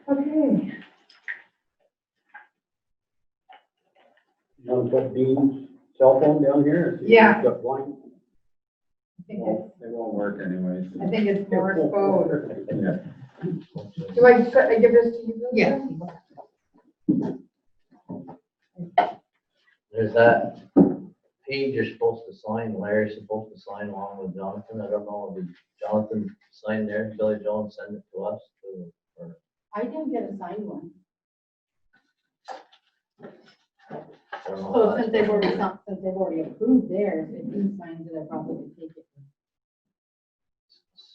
Okay. You want to put Dean's cell phone down here? Yeah. Got line? It won't work anyways. I think it's Morse code. Yeah. Do I give this to you? Yeah. There's that page you're supposed to sign, Larry's supposed to sign along with Jonathan. I don't know, did Jonathan sign there, Billy Jones send it to us? Or I didn't get a signed one. I don't know. So since they've already approved theirs, if he signs it, I probably could take it.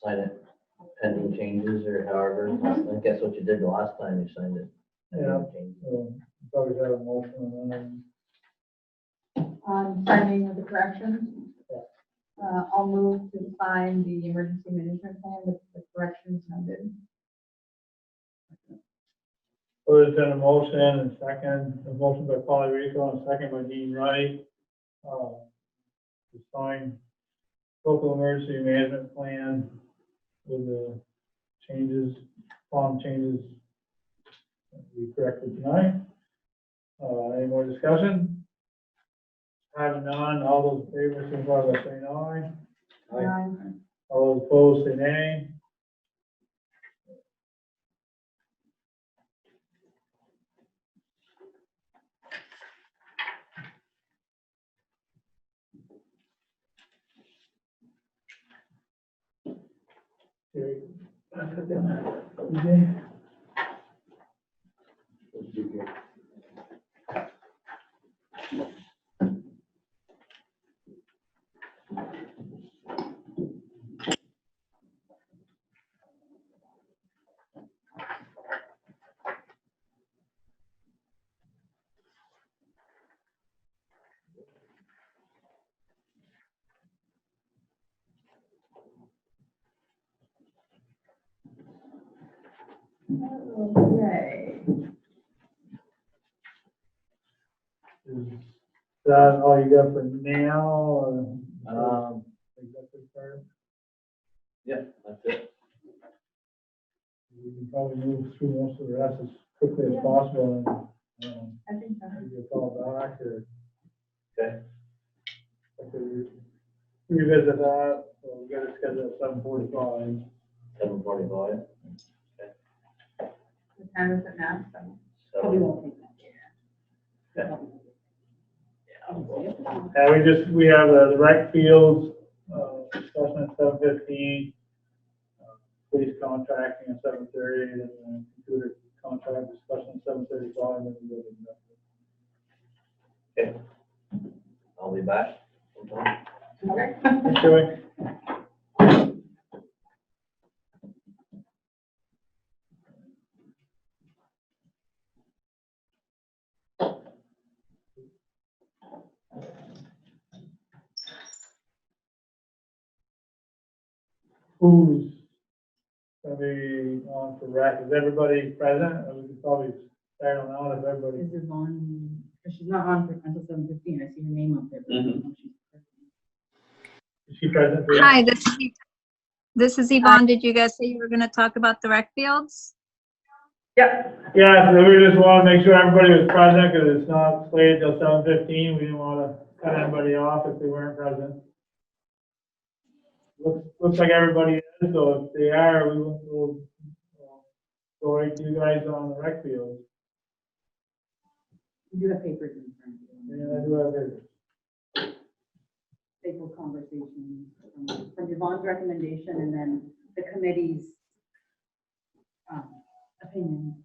Sign it pending changes or however. I think that's what you did the last time you signed it. Yeah. Changes. So, probably have a motion and then, Signing of the corrections. I'll move to sign the emergency management plan with the corrections noted. there's been a motion and second, a motion by Polly Rico and a second by Dean Wright. To sign local emergency management plan with the changes, changes that we corrected tonight. Any more discussion? Having none, all those in favor, signify by saying aye. Aye. All those opposed, say nay. Okay. Okay. Okay. Is that all you got for now, or? Executive part? Yeah, that's it. We can probably move through most of the rest as quickly as possible and, I think so. maybe a call back or. Okay. Revisit that, so we got it scheduled at 7:45. 7:45. What time is it now? Probably won't take that. And we have the rec fields, discussion at 7:15. Police contracting at 7:30, and then computer contract discussion at 7:35, and then we go to the. Okay. I'll be back. Okay. Thanks, Joey. Who's gonna be on for rec? Is everybody present? Or we could probably start on out if everybody. Is Yvonne, because she's not on until 7:15, I see her name up there. But I don't know if she's present. Is she present? for Hi, that? this is Yvonne. Did you guys say you were going to talk about the rec fields? Yeah, so we just want to make sure everybody was present, because it's not slated till 7:15. We didn't want to cut anybody off if they weren't present. Looks like everybody is, so if they are, we'll go right to you guys on the rec field. You do have papers in front of you. Yeah, I do have it. Staple conversations from Yvonne's recommendation and then the committee's opinion.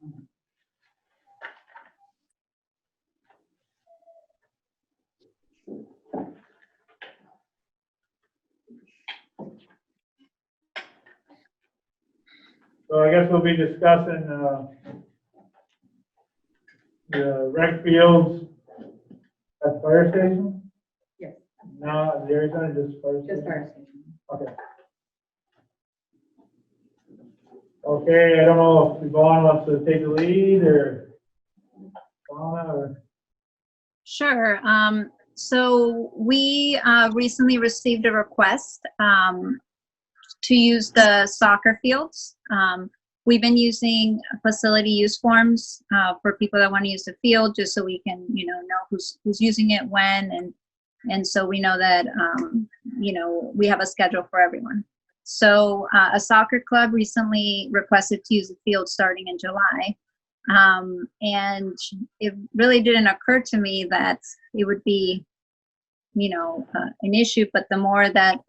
So I guess we'll be discussing, the rec fields at the fire station? Yes. No, the area center, just fire station? Just fire station. Okay. Okay, I don't know if Yvonne wants to take the lead or Donna or. Sure. So we recently received a request to use the soccer fields we've been using facility use forms for people that want to use the field, just so we can, know who's using it when, and so we know that, we have a schedule for everyone. So a soccer club recently requested to use the field starting in July. And it really didn't occur to me that it would be, an issue, but the more that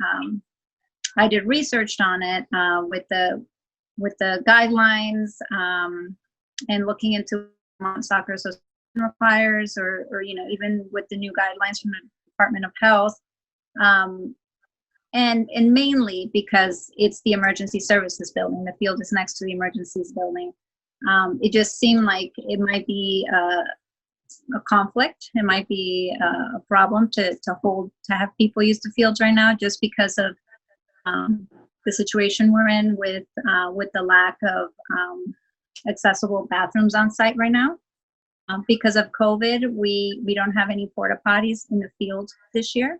I did research on it with the guidelines and looking into what soccer association requires, or even with the new guidelines from the Department of Health, and mainly because it's the emergency services building. The field is next to the emergencies building. It just seemed like it might be a conflict. It might be a problem to have people use the fields right now, just because of the situation we're in with the lack of accessible bathrooms on site right now. Because of COVID, we don't have any porta potties in the field this year.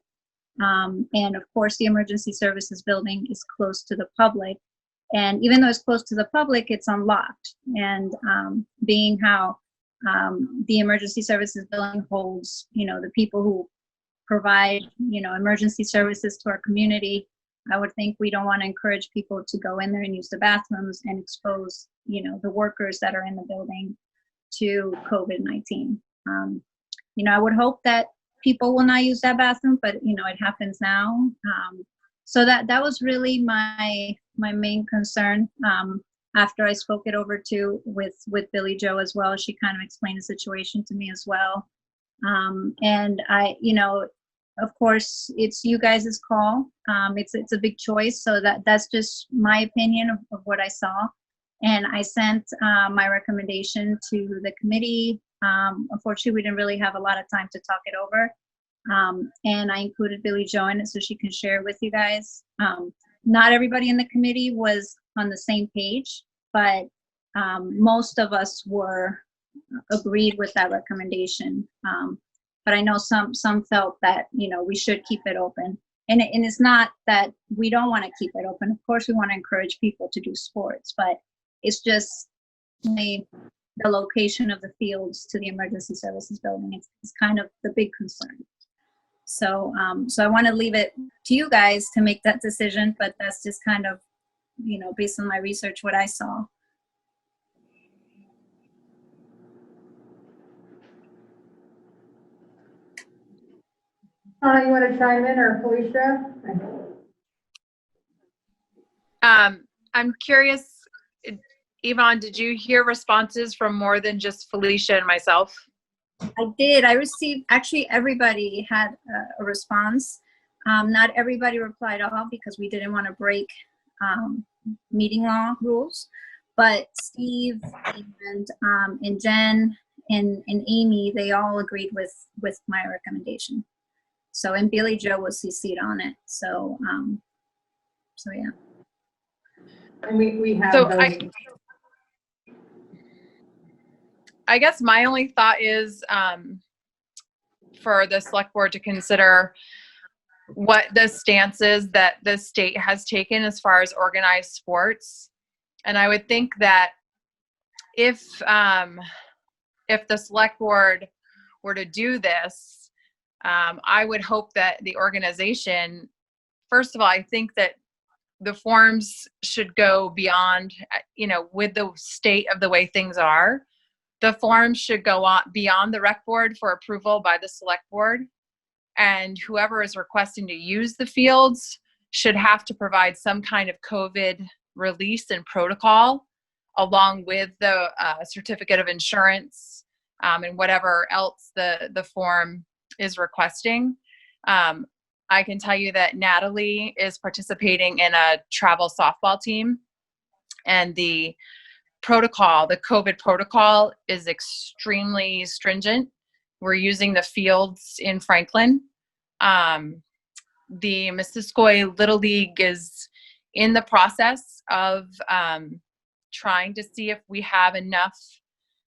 And of course, the emergency services building is close to the public. And even though it's close to the public, it's unlocked. And being how the emergency services building holds, the people who provide, emergency services to our community, I would think we don't want to encourage people to go in there and use the bathrooms and expose, the workers that are in the building to COVID-19. I would hope that people will not use that bathroom, but it happens now. So that was really my main concern. After I spoke it over with Billy Joe as well, she kind of explained the situation to me as well. And I, of course, it's you guys' call. It's a big choice, so that's just my opinion of what I saw. And I sent my recommendation to the committee. Unfortunately, we didn't really have a lot of time to talk it over. And I included Billy Joe in it so she can share it with you guys. Not everybody in the committee was on the same page, but most of us were agreed with that recommendation. But I know some felt that, we should keep it open. And it's not that we don't want to keep it open. Of course, we want to encourage people to do sports, but it's just the location of the fields to the emergency services building. It's kind of the big concern. So I want to leave it to you guys to make that decision, but that's just kind of, based on my research, what I saw. You want to chime in, or Felicia? I'm curious, Yvonne, did you hear responses from more than just Felicia and myself? I did. I received, actually everybody had a response. Not everybody replied all because we didn't want to break meeting law rules, but Steve and Jen and Amy, they all agreed with my recommendation. So, and Billy Joe was CC'd on it. So yeah. And we have So those. I guess my only thought is for the select board to consider what the stance is that the state has taken as far as organized sports. And I would think that if the select board were to do this, I would hope that the organization, first of all, I think that the forms should go beyond, with the state of the way things are, the forms should go on beyond the rec board for approval by the select board. And whoever is requesting to use the fields should have to provide some kind of COVID release and protocol along with the certificate of insurance and whatever else the form is requesting. I can tell you that Natalie is participating in a travel softball team, and the COVID protocol is extremely stringent. We're using the fields in Franklin. The Missisquoi Little League is in the process of trying to see if we have enough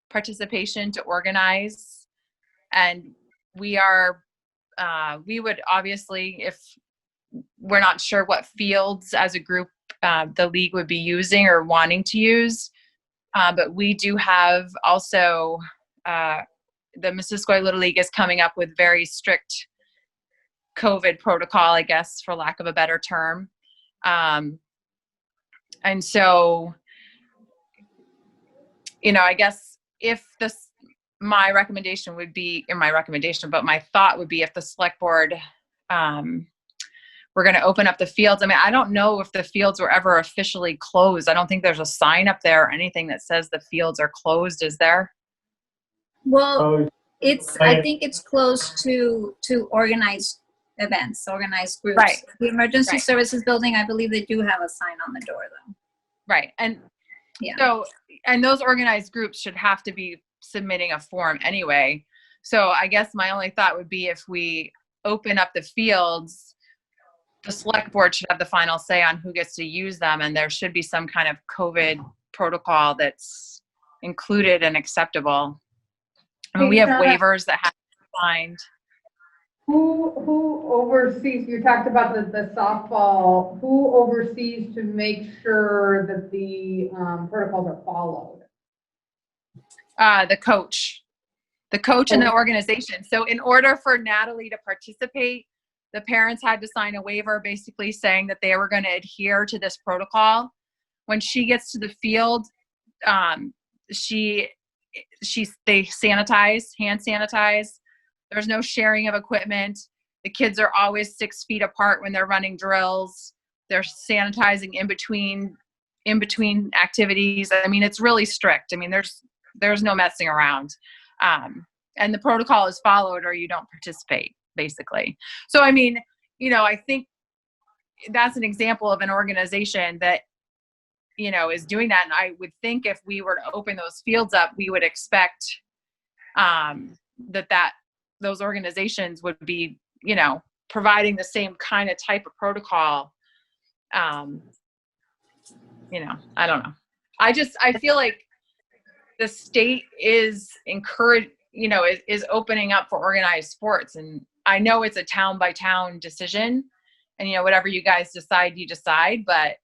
participation to organize. And we would obviously, if we're not sure what fields as a group the league would be using or wanting to use, But we do have also, the Missisquoi Little League is coming up with very strict COVID protocol, I guess, for lack of a better term. And so, you know, I guess if this, my recommendation would be, or my recommendation, but my thought would be if the select board, we're going to open up the fields. I mean, I don't know if the fields were ever officially closed. I don't think there's a sign up there or anything that says the fields are closed. Is there? Well, Oh, I think it's closed to organized events, organized groups. Right. The emergency Right. services building, I believe they do have a sign on the door though. Right. And Yeah. so, and those organized groups should have to be submitting a form anyway. So I guess my only thought would be if we open up the fields, the select board should have the final say on who gets to use them. And there should be some kind of COVID protocol that's included and acceptable. I mean, we have waivers that have to be signed. Who oversees, you talked about the softball, who oversees to make sure that the protocols are followed? The coach and the organization. So in order for Natalie to participate, the parents had to sign a waiver basically saying that they were going to adhere to this protocol. When she gets to the field, they sanitize, hand sanitize. There's no sharing of equipment. The kids are always 6 feet apart when they're running drills. They're sanitizing in between activities. I mean, it's really strict. I mean, there's no messing around. And the protocol is followed or you don't participate, basically. So, I mean, you know, I think that's an example of an organization that, you know, is doing that. And I would think if we were to open those fields up, we would expect that those organizations would be, you know, providing the same kind of type of protocol. You know, I don't know. I feel like the state is is opening up for organized sports. And I know it's a town by town decision and, you know, whatever you guys decide, you decide. But,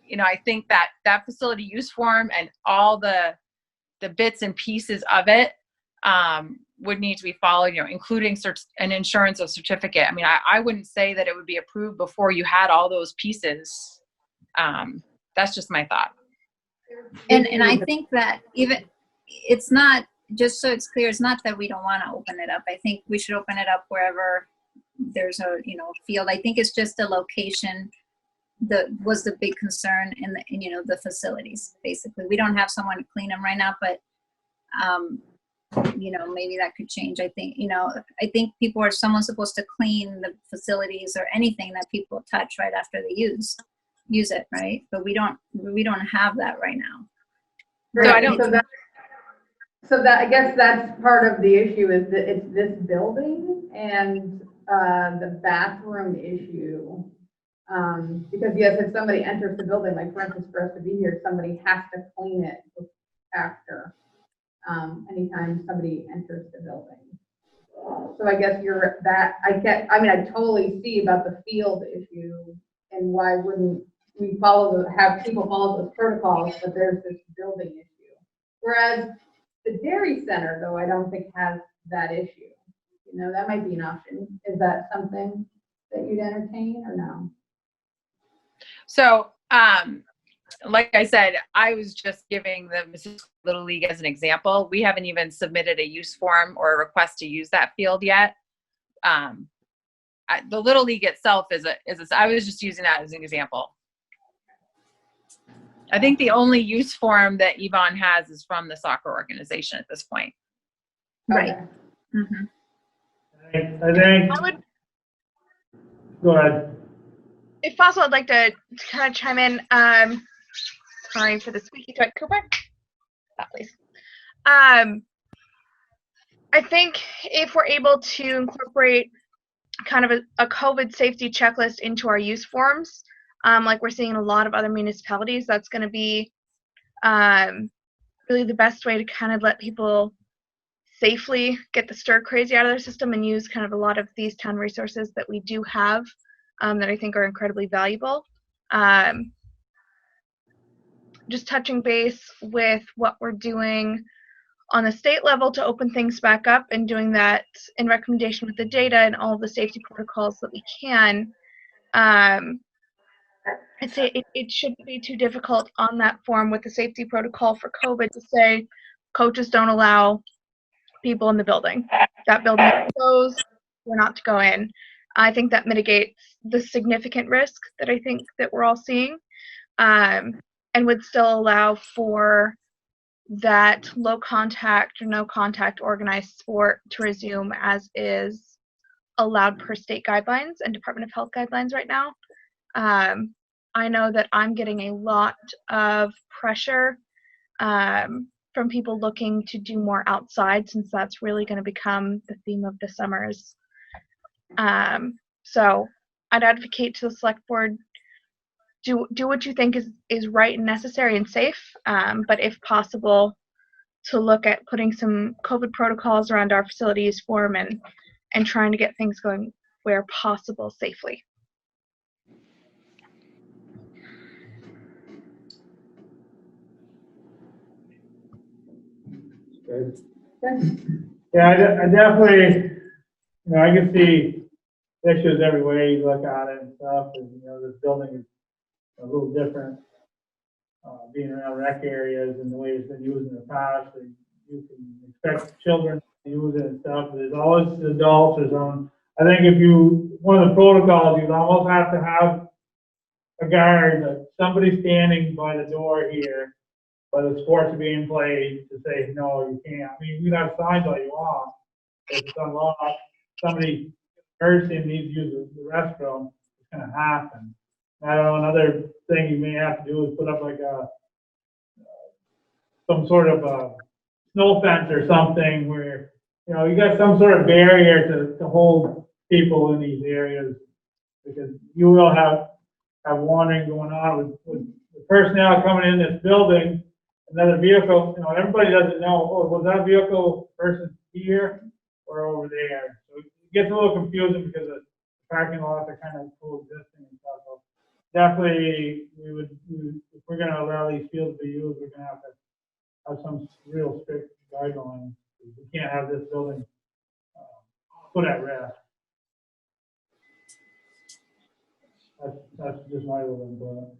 you know, I think that facility use form and all the bits and pieces of it would need to be followed, you know, including an insurance or certificate. I mean, I wouldn't say that it would be approved before you had all those pieces. That's just my thought. And I think that even, it's not, just so it's clear, it's not that we don't want to open it up. I think we should open it up wherever there's a, you know, field. I think it's just the location that was the big concern in you know, the facilities, basically. We don't have someone to clean them right now, but, you know, maybe that could change. I think, you know, someone's supposed to clean the facilities or anything that people touch right after they use it, right? But we don't have that right now. Right. So that I guess that's part of the issue is that it's this building and the bathroom issue. Because yes, if somebody enters the building, like for instance, for us to be here, somebody has to clean it after anytime somebody enters the building. So I guess I totally see about the field issue and why wouldn't we have people follow those protocols, but there's this building issue. Whereas the dairy center, though, I don't think has that issue. You know, that might be an option. Is that something that you'd entertain or no? So, like I said, I was just giving the Mrs. Little League as an example. We haven't even submitted a use form or a request to use that field yet. The Little League itself I was just using that as an example. I think the only use form that Yvonne has is from the soccer organization at this point. Right. Okay. Mm-hmm. I think, I would, go ahead. if possible, I'd like to kind of chime in. Sorry for the squeaky toy, Cooper. Stop, please. I think if we're able to incorporate kind of a COVID safety checklist into our use forms, like we're seeing in a lot of other municipalities, that's going to be really the best way to kind of let people safely get the stir crazy out of their system and use kind of a lot of these town resources that we do have that I think are incredibly valuable. just touching base with what we're doing on the state level to open things back up and doing that in recommendation with the data and all of the safety protocols that we can. I'd say it shouldn't be too difficult on that form with the safety protocol for COVID to say coaches don't allow people in the building. That building is closed, we're not to go in. I think that mitigates the significant risk that I think that we're all seeing, and would still allow for that low contact or no contact organized sport to resume as is allowed per state guidelines and Department of Health guidelines right now. I know that I'm getting a lot of pressure from people looking to do more outside, since that's really going to become the theme of the summers. So I'd advocate to the select board, do what you think is right and necessary and safe, but if possible, to look at putting some COVID protocols around our facilities form and trying to get things going where possible safely. Okay. Yeah, I definitely, I can see issues every way you look at it and stuff, and, this building is a little different, being around rec areas and the way it's been used in the past, and you can expect children to use it and stuff, but there's always adults, I think one of the protocols, you'd almost have to have a guard, somebody standing by the door here, but the sports are being played, to say, no, you can't. I mean, you can have signs all you want. If it's unlocked, somebody emergency needs to use the restroom, it's gonna happen. I don't know, another thing you may have to do is put up like some sort of a snow fence or something where, you got some sort of barrier to hold people in these areas, because you will have wandering going on with the personnel coming in this building. Another vehicle, everybody doesn't know, was that vehicle person here or over there? So it gets a little confusing because the parking lots are kind of coexisting and stuff. So definitely, if we're going to allow these fields to be used, we're going to have some real strict guidelines. We can't have this building put at risk. That's just my little input.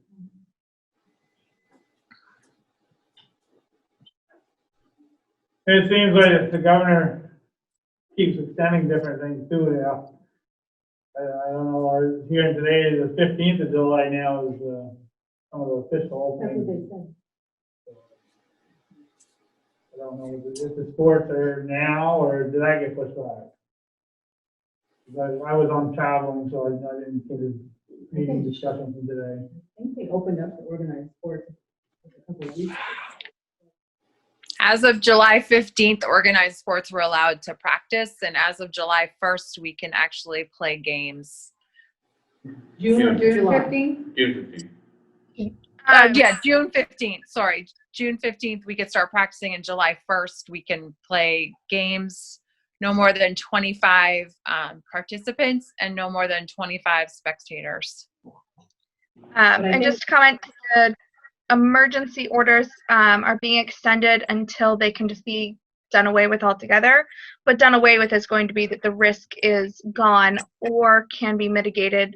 It seems like the governor keeps extending different things too. I don't know. Our hearing today, the 15th of July now is some of the official opening. I don't know if the sports are now or did I get pushed back? I was on traveling, so I didn't get a meeting discussion from today. I think they opened up the organized sports a couple of weeks ago. As of July 15th, organized sports were allowed to practice, and as of July 1st, we can actually play games. June 15th? June 15th. Yeah, June 15th. Sorry, June 15th, we could start practicing, and July 1st, we can play games. No more than 25 participants and no more than 25 spectators. And just to comment, the emergency orders are being extended until they can just be done away with altogether. But done away with is going to be that the risk is gone or can be mitigated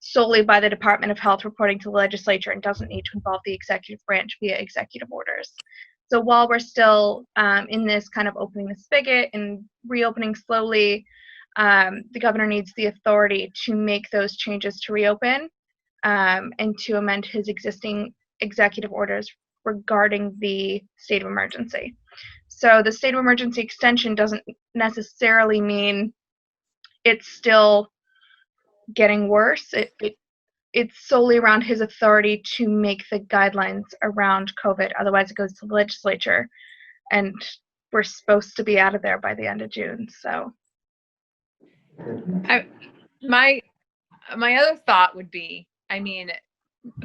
solely by the Department of Health reporting to the legislature and doesn't need to involve the executive branch via executive orders. So while we're still in this kind of opening the spigot and reopening slowly, the governor needs the authority to make those changes to reopen and to amend his existing executive orders regarding the state of emergency. So the state of emergency extension doesn't necessarily mean it's still getting worse. It's solely around his authority to make the guidelines around COVID. Otherwise, it goes to the legislature, and we're supposed to be out of there by the end of June. So, my other thought would be,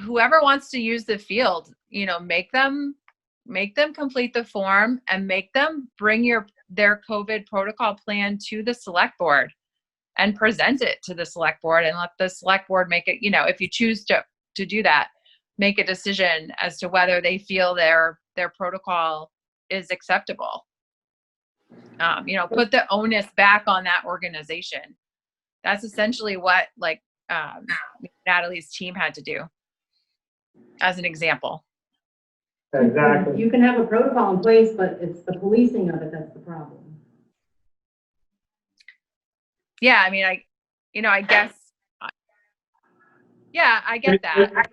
whoever wants to use the field, make them complete the form and make them bring their COVID protocol plan to the select board and present it to the select board and let the select board make it, if you choose to do that, make a decision as to whether they feel their protocol is acceptable. Put the onus back on that organization. That's essentially what Natalie's team had to do, as an example. Exactly. You can have a protocol in place, but it's the policing of it that's the problem. Yeah, I mean, I guess, yeah, I get that.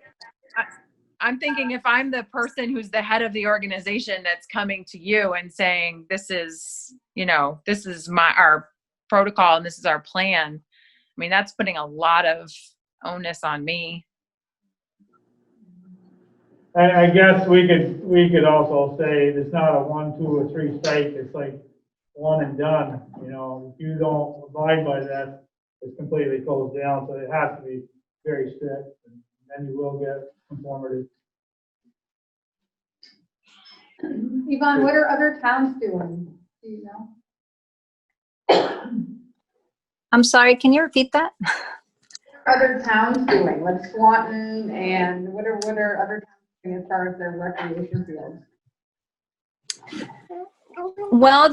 I'm thinking if I'm the person who's the head of the organization that's coming to you and saying, this is our protocol and this is our plan. I mean, that's putting a lot of onus on me. I guess we could also say it's not a 1, 2, or 3 strike, it's like one and done, if you don't abide by that, it's completely closed down, so it has to be very strict, and then you will get conformity. Yvonne, what are other towns doing? Do you know? I'm sorry, can you repeat that? What are other towns doing, like Swanton, and what are other towns doing as far as their recreation fields? Well,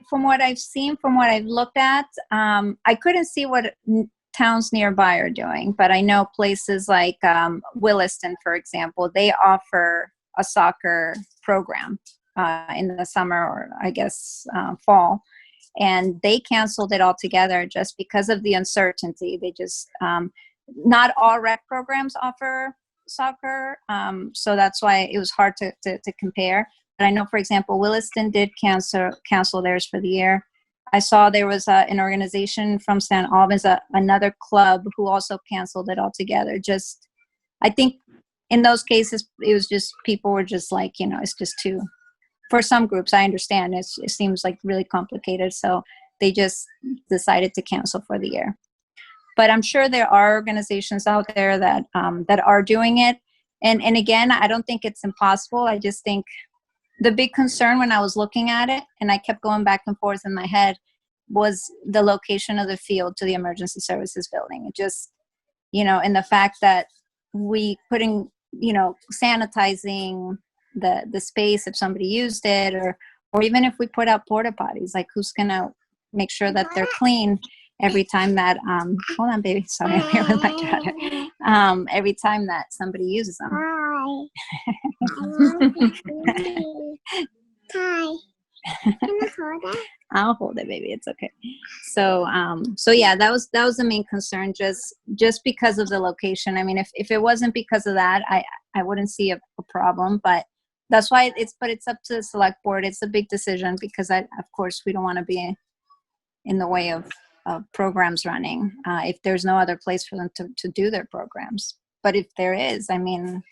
from what I've seen, from what I've looked at, I couldn't see what towns nearby are doing, but I know places like Williston, for example, they offer a soccer program in the summer, or I guess fall, and they canceled it altogether just because of the uncertainty. They just not all rec programs offer soccer, so that's why it was hard to compare. But I know, for example, Williston did cancel theirs for the year. I saw there was an organization from St. Albans, another club, who also canceled it altogether. Just, I think in those cases, it was just, people were just like, it's just too, for some groups, I understand, it seems like really complicated. So they just decided to cancel for the year. But I'm sure there are organizations out there that are doing it. And again, I don't think it's impossible. I just think the big concern when I was looking at it, and I kept going back and forth in my head, was the location of the field to the emergency services building. It just, and the fact that we putting, sanitizing the space if somebody used it, or even if we put out porta potties, like who's gonna make sure that they're clean every time that, hold on, baby, sorry, I'm here with my daughter. Every time that somebody uses them. Hi. I'll hold it, baby. It's okay. So yeah, that was the main concern, just because of the location. I mean, if it wasn't because of that, I wouldn't see a problem. But that's why it's up to the select board. It's a big decision because of course, we don't want to be in the way of programs running if there's no other place for them to do their programs. But if there is, I mean,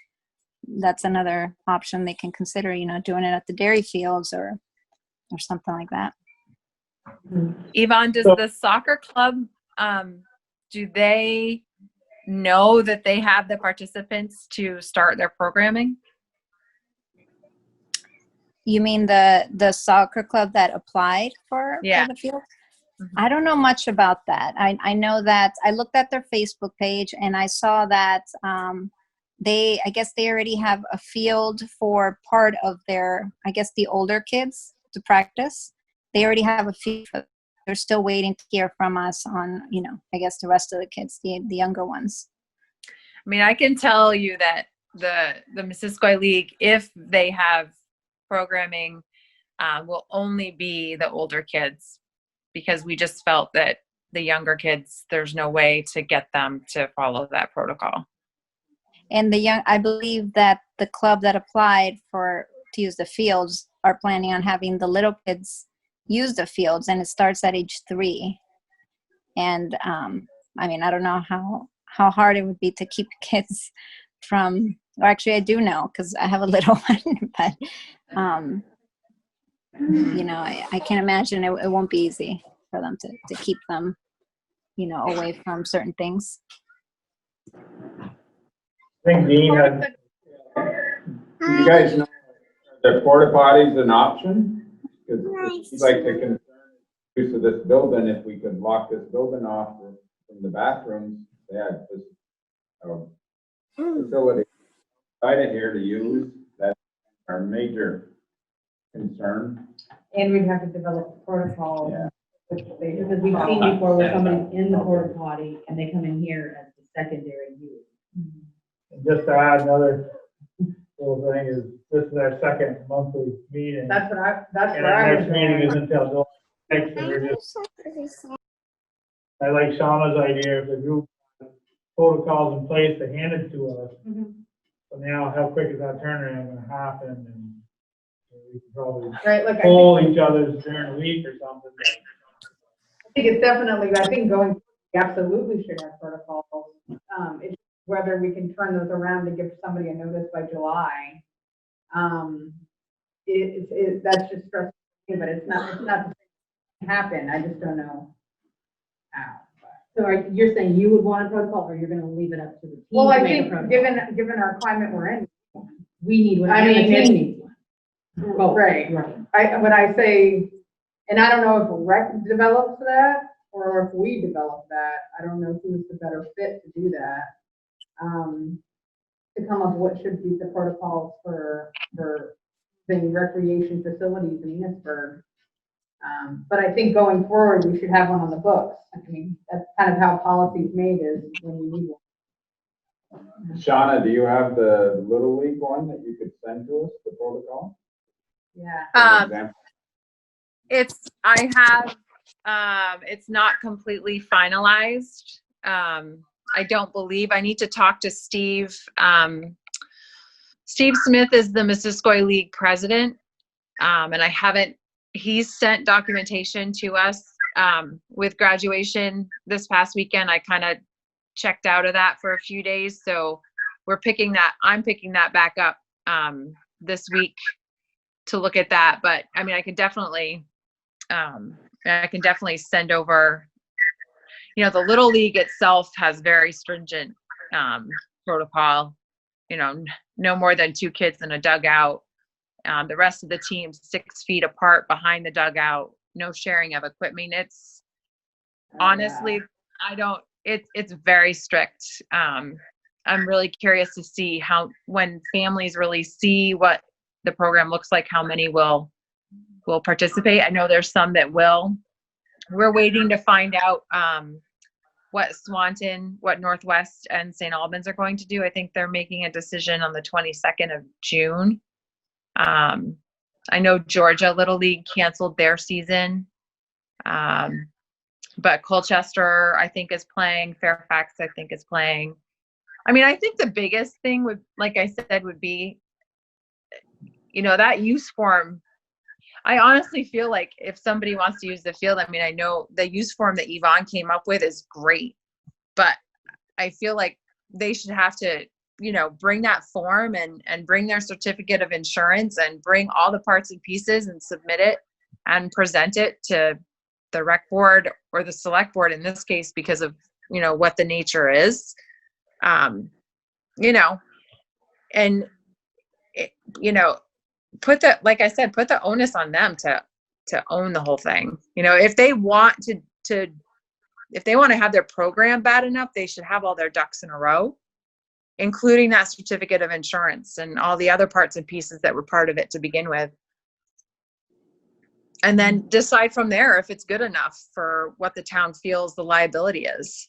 that's another option they can consider, doing it at the dairy fields or something like that. Yvonne, does the soccer club, do they know that they have the participants to start their programming? You mean the soccer club that applied for the field? Mm-hmm. I don't know much about that. I know that I looked at their Facebook page and I saw that I guess they already have a field for part of their, I guess, the older kids to practice. They already have a field. They're still waiting to hear from us on, I guess the rest of the kids, the younger ones. I mean, I can tell you that the Missisquoi League, if they have programming, will only be the older kids, because we just felt that the younger kids, there's no way to get them to follow that protocol. And I believe that the club that applied to use the fields are planning on having the little kids use the fields, and it starts at age 3. And I mean, I don't know how hard it would be to keep kids from, or actually I do know because I have a little one, but I can imagine it won't be easy for them to keep them, away from certain things. I think Dean had, do you guys know the porta potties an option? Because he'd like to concern use of this building, if we could block this building off from the bathrooms, they had this facility. site here to use, that's our major concern. And we'd have to develop protocols. Yeah. Which they, Because we've seen before where somebody's in the porta potty and they come in here as the secondary use. And just to add another little thing is, this is our second monthly meeting. That's what I, that's And where our I was next meeting going. isn't until July 6th, and we're just, I like Shauna's idea of the group protocols in place to hand it to us. Mhm. So now, how quick is that turnaround gonna happen, and we can probably Right, like, I poll each other's during the week or something. think it's definitely, I think going, we absolutely should have protocols. It's whether we can turn those around to give somebody a notice by July. That's just stressful, but it's not the happen, I just don't know how. So you're saying you would want a protocol or you're gonna leave it up to the team? Well, to I make a think, protocol? given our climate we're in, We need one, I and the mean, team needs one. Both. right. When I say, and I don't know if rec develops that, or if we develop that, I don't know who's the better fit to do that. To come up with what should be the protocols for the recreation facilities in Enosburgh. But I think going forward, we should have one on the books. I mean, that's kind of how policy is made, is when you need one. Shauna, do you have the Little League one that you could send to us, the protocol? Yeah. For example? I have, it's not completely finalized. I don't believe, I need to talk to Steve. Steve Smith is the Missisquoi League president. And he's sent documentation to us. With graduation this past weekend, I kind of checked out of that for a few days. So I'm picking that back up this week to look at that. But I mean, I can definitely send over, the Little League itself has very stringent protocol, no more than 2 kids in a dugout. The rest of the team's 6 feet apart behind the dugout, no sharing of equipment. It's honestly, it's very strict. I'm really curious to see when families really see what the program looks like, how many will participate. I know there's some that will. We're waiting to find out what Swanton, what Northwest and St. Albans are going to do. I think they're making a decision on the 22nd of June. I know Georgia Little League canceled their season. But Colchester, I think, is playing. Fairfax, I think, is playing. I mean, I think the biggest thing would, like I said, would be, that use form. I honestly feel like if somebody wants to use the field, I mean, I know the use form that Yvonne came up with is great, but I feel like they should have to, bring that form and bring their certificate of insurance and bring all the parts and pieces and submit it and present it to the rec board or the select board in this case, because of, what the nature is, and put the, like I said, put the onus on them to own the whole thing. If they want if they want to have their program bad enough, they should have all their ducks in a row, including that certificate of insurance and all the other parts and pieces that were part of it to begin with. And then decide from there if it's good enough for what the town feels the liability is.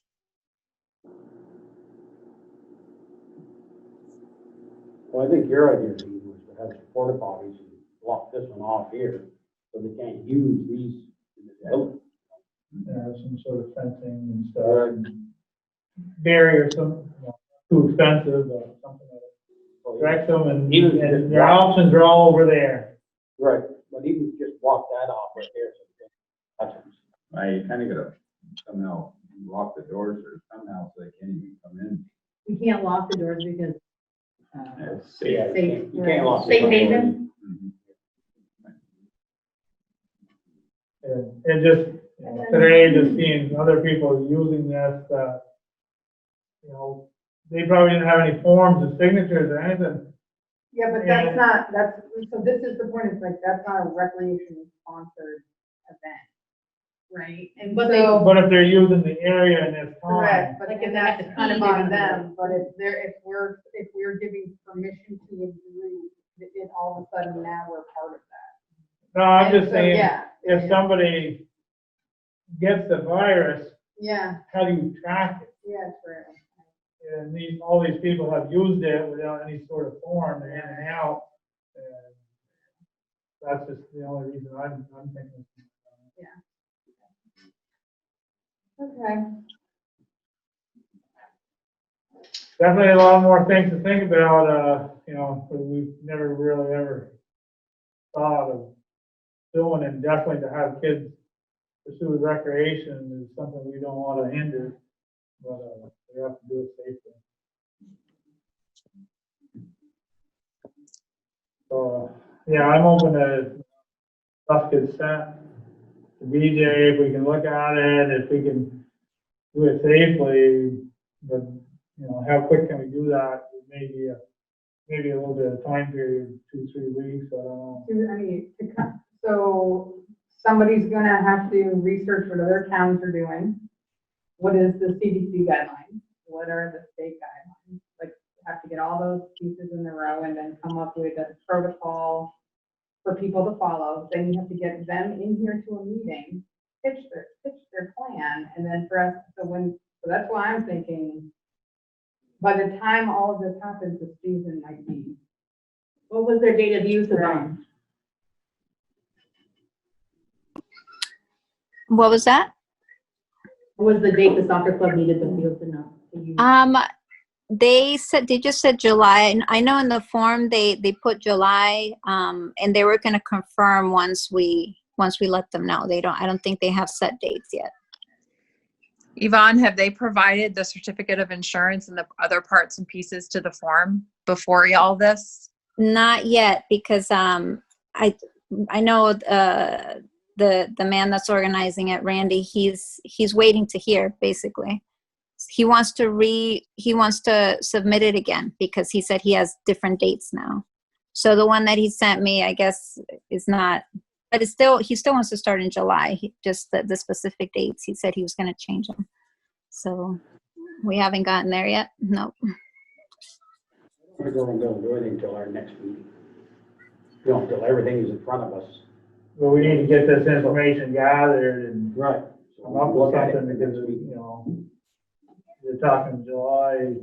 Well, I think your idea was to have some porta potties and block this one off here, so they can't use these in the building. Some sort of fencing and stuff, and barrier, too expensive, or something like that. Direct them, and their options are all over there. Right, but even just block that off right there. So that's You kind of gotta somehow lock the doors or somehow so they can't even come in. We can't lock the doors because, It's yeah, safe, you can't lock. safe haven. And just, today, just seeing other people using this, they probably didn't have any forms or signatures or anything. Yeah, but so this is the point, it's like, that's not a recreation sponsored event. right? And But so, But if they're using the area in this time, correct, but Like, then if they have that's to kind of pee, they're on gonna them, but if we're giving permission to a group, then all of a sudden now we're part of that. no, I'm And just so, saying, yeah, if somebody gets the virus, Yeah, how do you track it? yeah, true. And all these people have used it without any sort of form, they're in and out. And that's just the only reason I'm thinking. Okay. Definitely a lot more things to think about, you know, that we've never really ever thought of doing, and definitely to have kids pursue recreation is something we don't want to hinder, but, we have to do it safely. So, yeah, I'm hoping that stuff gets sent to BJ, if we can look at it, if we can do it safely, but, you know, how quick can we do that? Maybe a little bit of time period, 2-3 weeks, I don't know. I mean, so somebody's gonna have to research what other towns are doing. What is the CDC guidelines? What are the state guidelines? Like, have to get all those pieces in a row and then come up with a protocol for people to follow. Then you have to get them in here to a meeting, pitch their plan, and then for us, so that's why I'm thinking, by the time all of this happens, the season might be. What was their date of use of them? What was that? What was the date the soccer club needed the field to use? They just said July, and I know in the form they put July, and they were going to confirm once we let them know. I don't think they have set dates yet. Yvonne, have they provided the certificate of insurance and the other parts and pieces to the form before all this? Not yet, because I know the man that's organizing it, Randy, he's waiting to hear, basically. He wants to submit it again because he said he has different dates now. So the one that he sent me, I guess, is not, but he still wants to start in July. Just the specific dates, he said he was going to change them. So we haven't gotten there yet. Nope. We're going to do anything until our next meeting. You know, until everything is in front of us. Well, we need to get this information gathered and Right. come up with something, because, you know, we're talking July,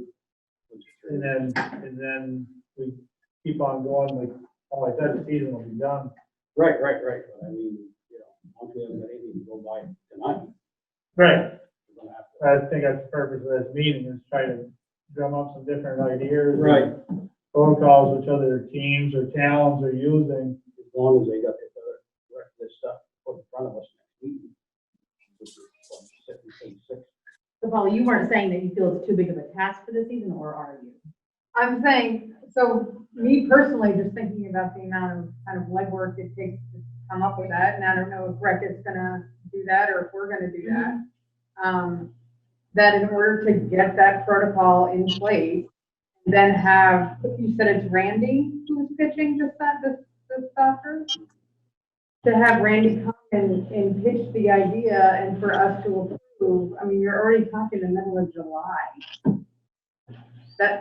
and then we keep on going, like I said, the season will be done. Right. I mean, you know, once we haven't got anything to go by tonight. Right. We're gonna have to. I think that's the purpose of this meeting, is try to drum up some different ideas. Right. Protocols which other teams or towns are using. As long as they got this stuff put in front of us next week. Which is what, 6. So Paula, you weren't saying that you feel it's too big of a task for the season, or are you? I'm saying, so me personally, just thinking about the amount of kind of legwork it takes to come up with that, and I don't know if Breck is gonna do that or if we're gonna do that. That in order to get that protocol in place, then have, you said it's Randy who's pitching this soccer? To have Randy come and pitch the idea and for us to approve, I mean, you're already talking the middle of July.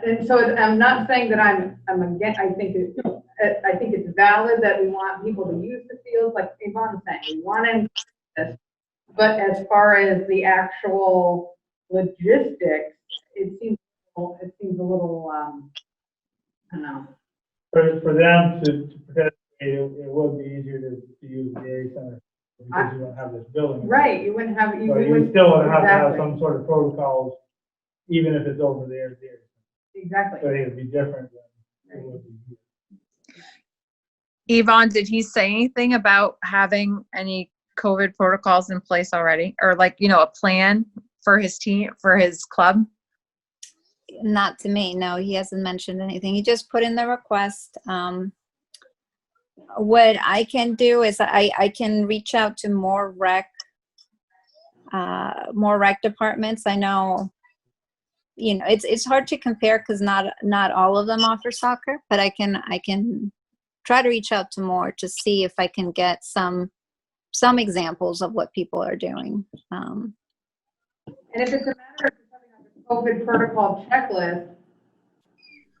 And so I'm not saying that I'm against, I think it's valid that we want people to use the fields, like Yvonne's saying, we want to, this. But as far as the actual logistics, it seems a little, I don't know. For them to participate, it would be easier to use the A center, because you don't have this building. Right, you wouldn't have, So you still would have to have some sort of protocols, even if it's over there. Exactly. So it'd be different than it would be here. Yvonne, did he say anything about having any COVID protocols in place already? Or like, you know, a plan for his team, for his club? Not to me. No, he hasn't mentioned anything. He just put in the request. What I can do is I can reach out to more rec departments. I know, you know, it's hard to compare because not all of them offer soccer, but I can try to reach out to more to see if I can get some some examples of what people are doing. And if it's a matter of having a COVID protocol checklist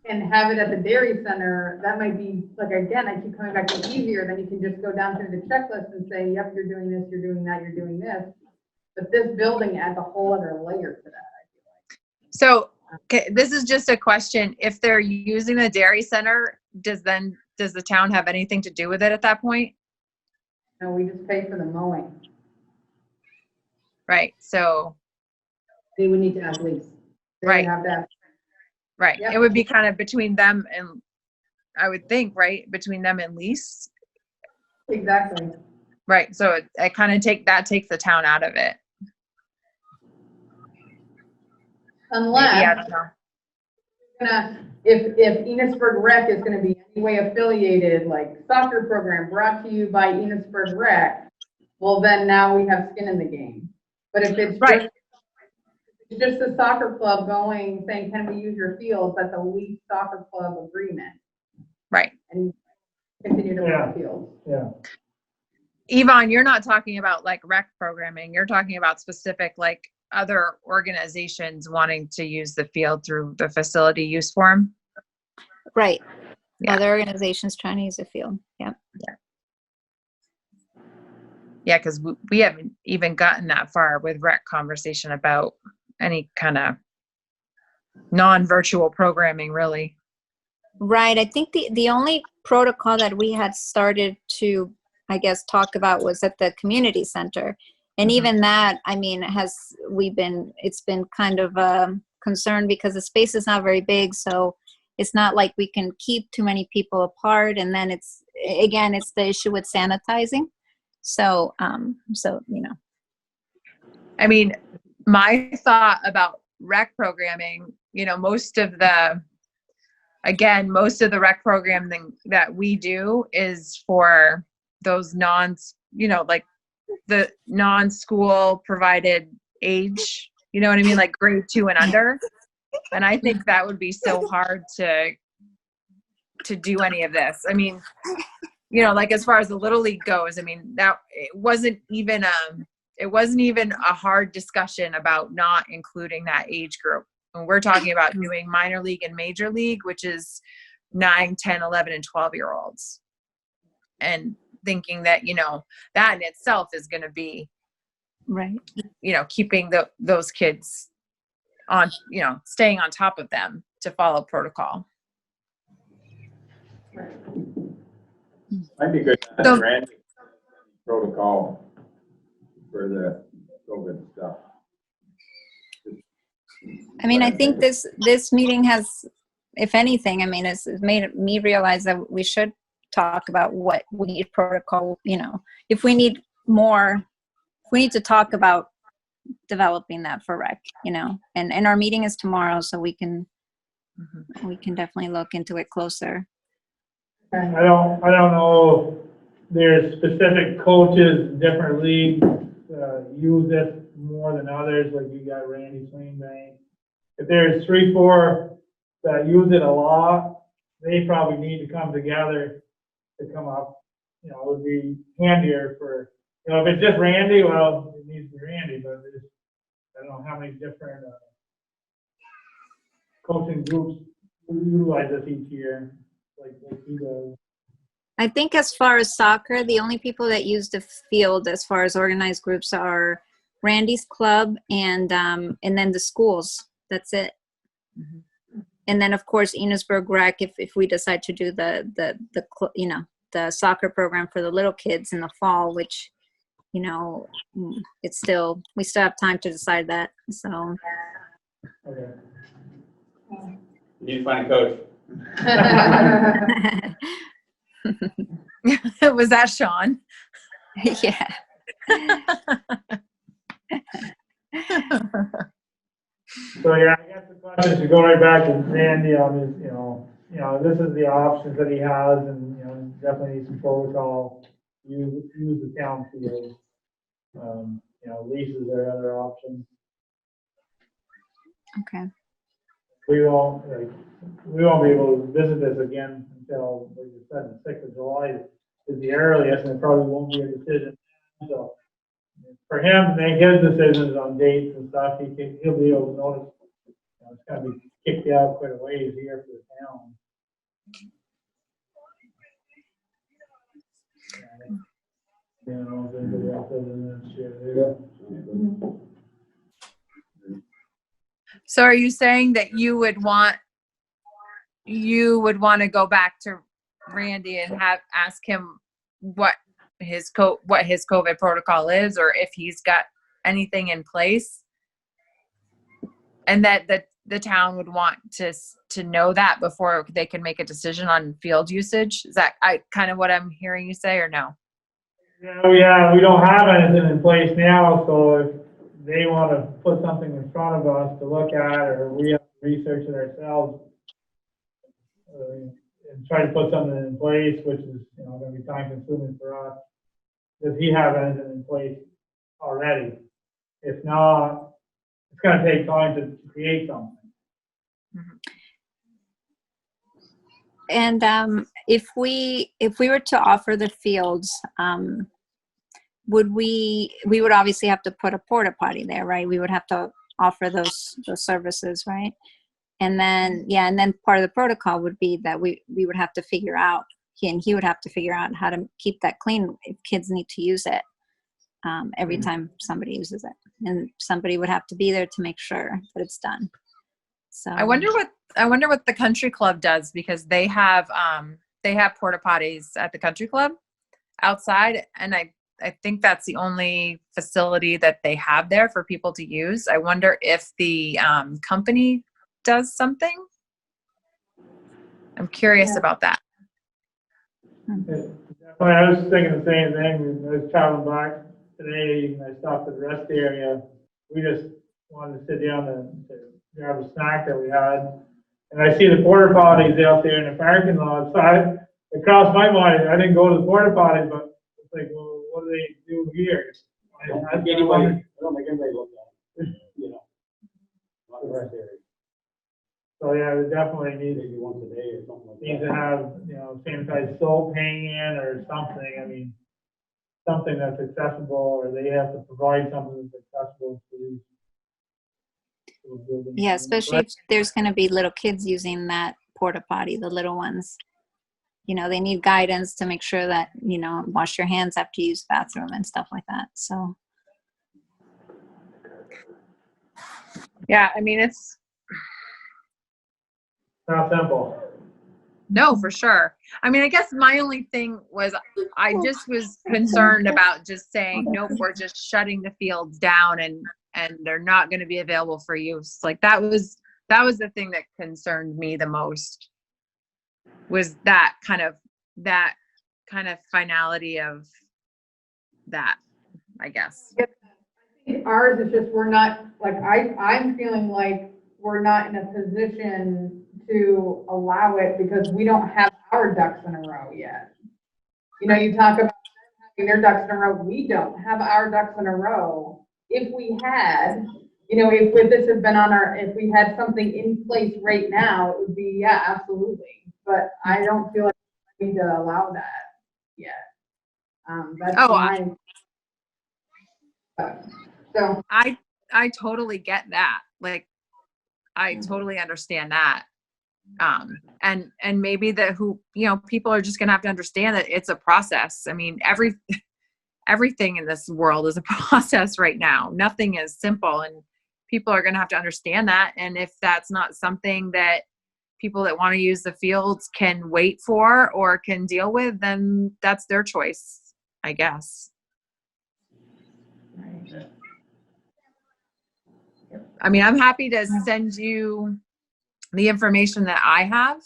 and have it at the dairy center, that might be, like, again, I keep coming back to easier, then you can just go down through the checklist and say, yep, you're doing this, you're doing that, you're doing this. But this building adds a whole other layer to that, I feel like. So, okay, this is just a question. If they're using the dairy center, does the town have anything to do with it at that point? No, we just pay for the mowing. Right, so, They would need to have lease. They Right. have that. right. Yep. It would be kind of between them and, I would think, right, between them and lease. Exactly. Right, so it kind of takes the town out of it. Unless. Maybe, I don't know. If Enosburgh Rec is gonna be any way affiliated, like soccer program brought to you by Enosburgh Rec, well, then now we have skin in the game. But if it's Right. just a soccer club going, saying, can we use your field, that's a lease soccer club agreement, Right. and continue to Yeah. run the field. Yeah. Yvonne, you're not talking about like rec programming. You're talking about specific, like, other organizations wanting to use the field through the facility use form. Right. Yeah. Other organizations trying to use the field. Yeah. Yeah, because we haven't even gotten that far with rec conversation about any kind of non-virtual programming, really. Right. I think the only protocol that we had started to, I guess, talk about was at the community center. And even that, I mean, it's been kind of a concern because the space is not very big. So it's not like we can keep too many people apart. And then it's the issue with sanitizing. So, I mean, my thought about rec programming, most of the rec programming that we do is for those like the non-school provided age, you know what I mean? Like grade 2 and under. And I think that would be so hard to do any of this. I mean, like as far as the Little League goes, I mean, it wasn't even a hard discussion about not including that age group. And we're talking about doing minor league and major league, which is 9, 10, 11, and 12-year-olds. And thinking that, that in itself is going to be, right. Keeping those kids on, staying on top of them to follow protocol. Might be good to have So- a brand protocol for the COVID stuff. I mean, I think this meeting has, if anything, I mean, it's made me realize that we should talk about what we need protocol, if we need more, we need to talk about developing that for rec, and our meeting is tomorrow, so we can definitely look into it closer. I don't know, there's specific coaches, different leagues, use this more than others, like you got Randy Swingbank. If there's 3, 4 that use it a lot, they probably need to come together to come up, it would be handier for, if it's just Randy, well, it needs to be Randy, but there's, I don't know how many different, coaching groups utilize this each year, like he does. I think as far as soccer, the only people that use the field as far as organized groups are Randy's club and then the schools. That's it. Mm-hmm. And then of course Enosburgh Rec, if we decide to do the soccer program for the little kids in the fall, which we still have time to decide that. So. Okay. You need to find a coach. Was that Sean? Yeah. So yeah, I guess the question is to go right back to Randy on his, this is the options that he has, and definitely some protocol. Use the town field. Leases are other options. Okay. We won't be able to visit this again until, like you said, the 6th of July is the earliest, and it probably won't be a decision So for him to make his decisions on dates and stuff, he'll be able to notice, you know, it's gonna be kicked out quite a ways here for the town. You know, if anybody else does it this year, So are you saying that you would want to go back to Randy and ask him what his COVID protocol is, or if he's got anything in place, and that the town would want to know that before they can make a decision on field usage? Is that kind of what I'm hearing you say, or no? Yeah, we don't have anything in place now, so if they want to put something in front of us to look at, or we have to research it ourselves, and try to put something in place, which is, you know, going to be time consuming for us. Does he have anything in place already? If not, it's going to take time to create something. And if we were to offer the fields, we would obviously have to put a porta potty there, right? We would have to offer those services, right? And then, and then part of the protocol would be that we would have to figure out, he would have to figure out how to keep that clean if kids need to use it every time somebody uses it. And somebody would have to be there to make sure that it's done. So I wonder what the country club does, because they have porta potties at the country club outside, and I think that's the only facility that they have there for people to use. I wonder if the company does something. I'm curious about that. I was thinking the same thing. I was traveling back today, and I stopped at the rest area. We just wanted to sit down and grab a snack that we had. And I see the porta potties out there in the parking lot. So it crossed my mind. I didn't go to the porta potties, but it's like, well, what do they do here? I don't think anybody looked at it, you know, not the rest area. So yeah, we definitely Maybe once a day or something like that. need to have, you know, sanitized soap hanging or something. I mean, something that's accessible, or they have to provide something that's accessible to these buildings. yeah, especially if there's going to be little kids using that porta potty, the little ones. You know, they need guidance to make sure that, you know, wash your hands after you use the bathroom and stuff like that. So Yeah, I mean, it's Not simple. no, for sure. I mean, I guess my only thing was I just was concerned about just saying, nope, we're just shutting the fields down and they're not going to be available for use. Like that was the thing that concerned me the most, was that kind of finality of that, I guess. Ours is just, we're not, like, I'm feeling like we're not in a position to allow it because we don't have our ducks in a row yet. You know, you talk about having their ducks in a row. We don't have our ducks in a row. If we had, you know, if this had been if we had something in place right now, it would be, yeah, absolutely. But I don't feel like we need to allow that yet. That's my. So I totally get that. Like, I totally understand that. And maybe people are just gonna have to understand that it's a process. I mean, everything in this world is a process right now. Nothing is simple, and people are gonna have to understand that. And if that's not something that people that want to use the fields can wait for or can deal with, then that's their choice, I guess. I mean, I'm happy to send you the information that I have.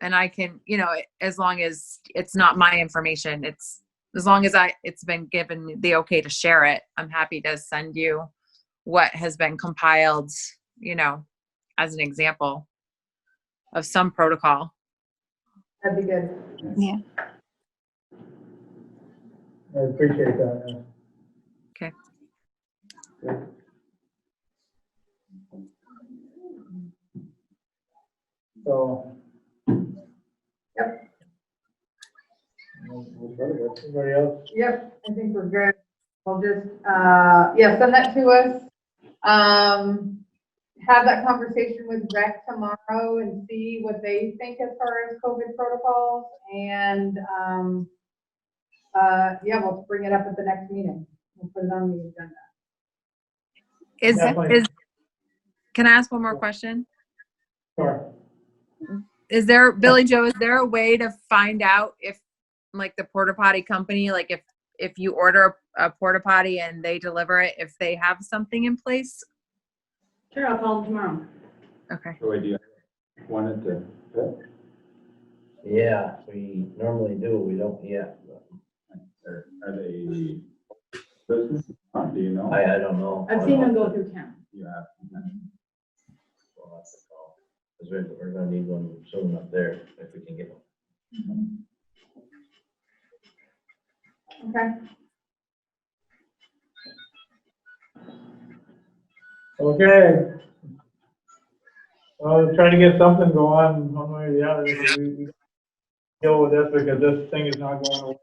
And I can, you know, as long as it's not my information, as long as it's been given the okay to share it, I'm happy to send you what has been compiled, you know, as an example of some protocol. that'd be good. yeah. I appreciate that. Okay. So. Yep. We'll Anybody else? Yep, I think we're good. We'll just, yeah, send that to us. Have that conversation with Rec tomorrow and see what they think as far as COVID protocols. And, yeah, we'll bring it up at the next meeting. We'll put it on the agenda. Definitely. Can I ask one more question? Sure. Is there, Billy Joe, is there a way to find out if, like, the porta potty company, like if you order a porta potty and they deliver it, if they have something in place? Sure, I'll call them tomorrow. Okay. So do you want it to fit? Yeah, we normally do, we don't yet. Or are they business? Do you know? I don't know. I've seen them go through town. You have. We'll have to call. Because we're gonna need one soon up there if we can get one. Okay. Okay. Well, try to get something going one way or the other. We deal with this because this thing is not going away.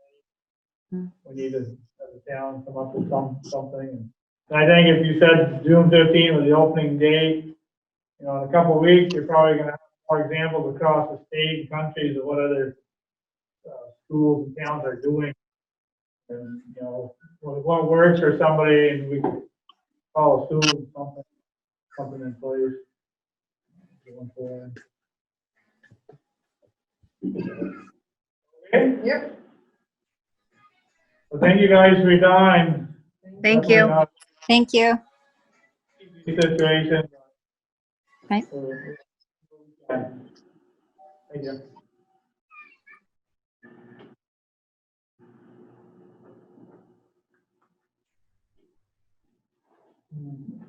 We need to, as a town, come up with something. And I think if you said June 15 was the opening date, you know, in a couple of weeks, you're probably gonna have more examples across the state and countries of what other schools and towns are doing. And, you know, what works for somebody, and we can follow suit, something in place. Going forward. Okay? Yep. Well, thank you guys for your time. Thank you. Thank you. Situation. Right. Thank you.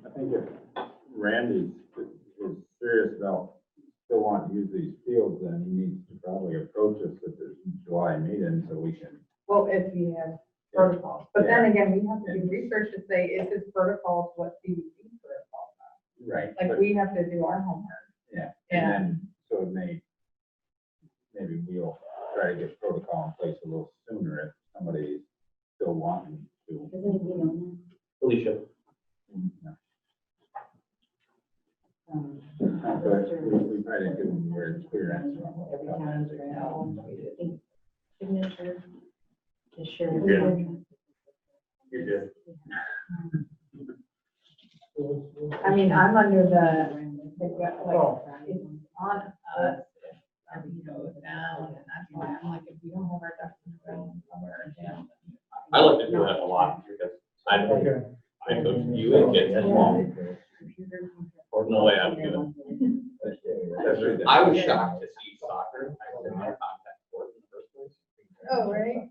I think if Randy is serious about still wanting to use these fields, then he needs to probably approach us at the July meeting so we can. Well, if he has protocols. But then again, we have to do research to say, is his protocols what CDC protocols are? Right. Like, we have to do our homework. Yeah. Yeah. And then, so maybe we'll try to get protocol in place a little sooner if somebody's still wanting to. Felicia. Yeah. But we try to give them a very clear answer on what the comment is. Signature to share. You're good. I mean, I'm under like, it's on us, if everything goes down, and that's why I'm like, if we don't have our ducks in a row, somewhere in town. I like to do that a lot because I coach you and get as long. No way I'm doing it. I was shocked to see soccer. I didn't have contact sports in the first place. Oh, right?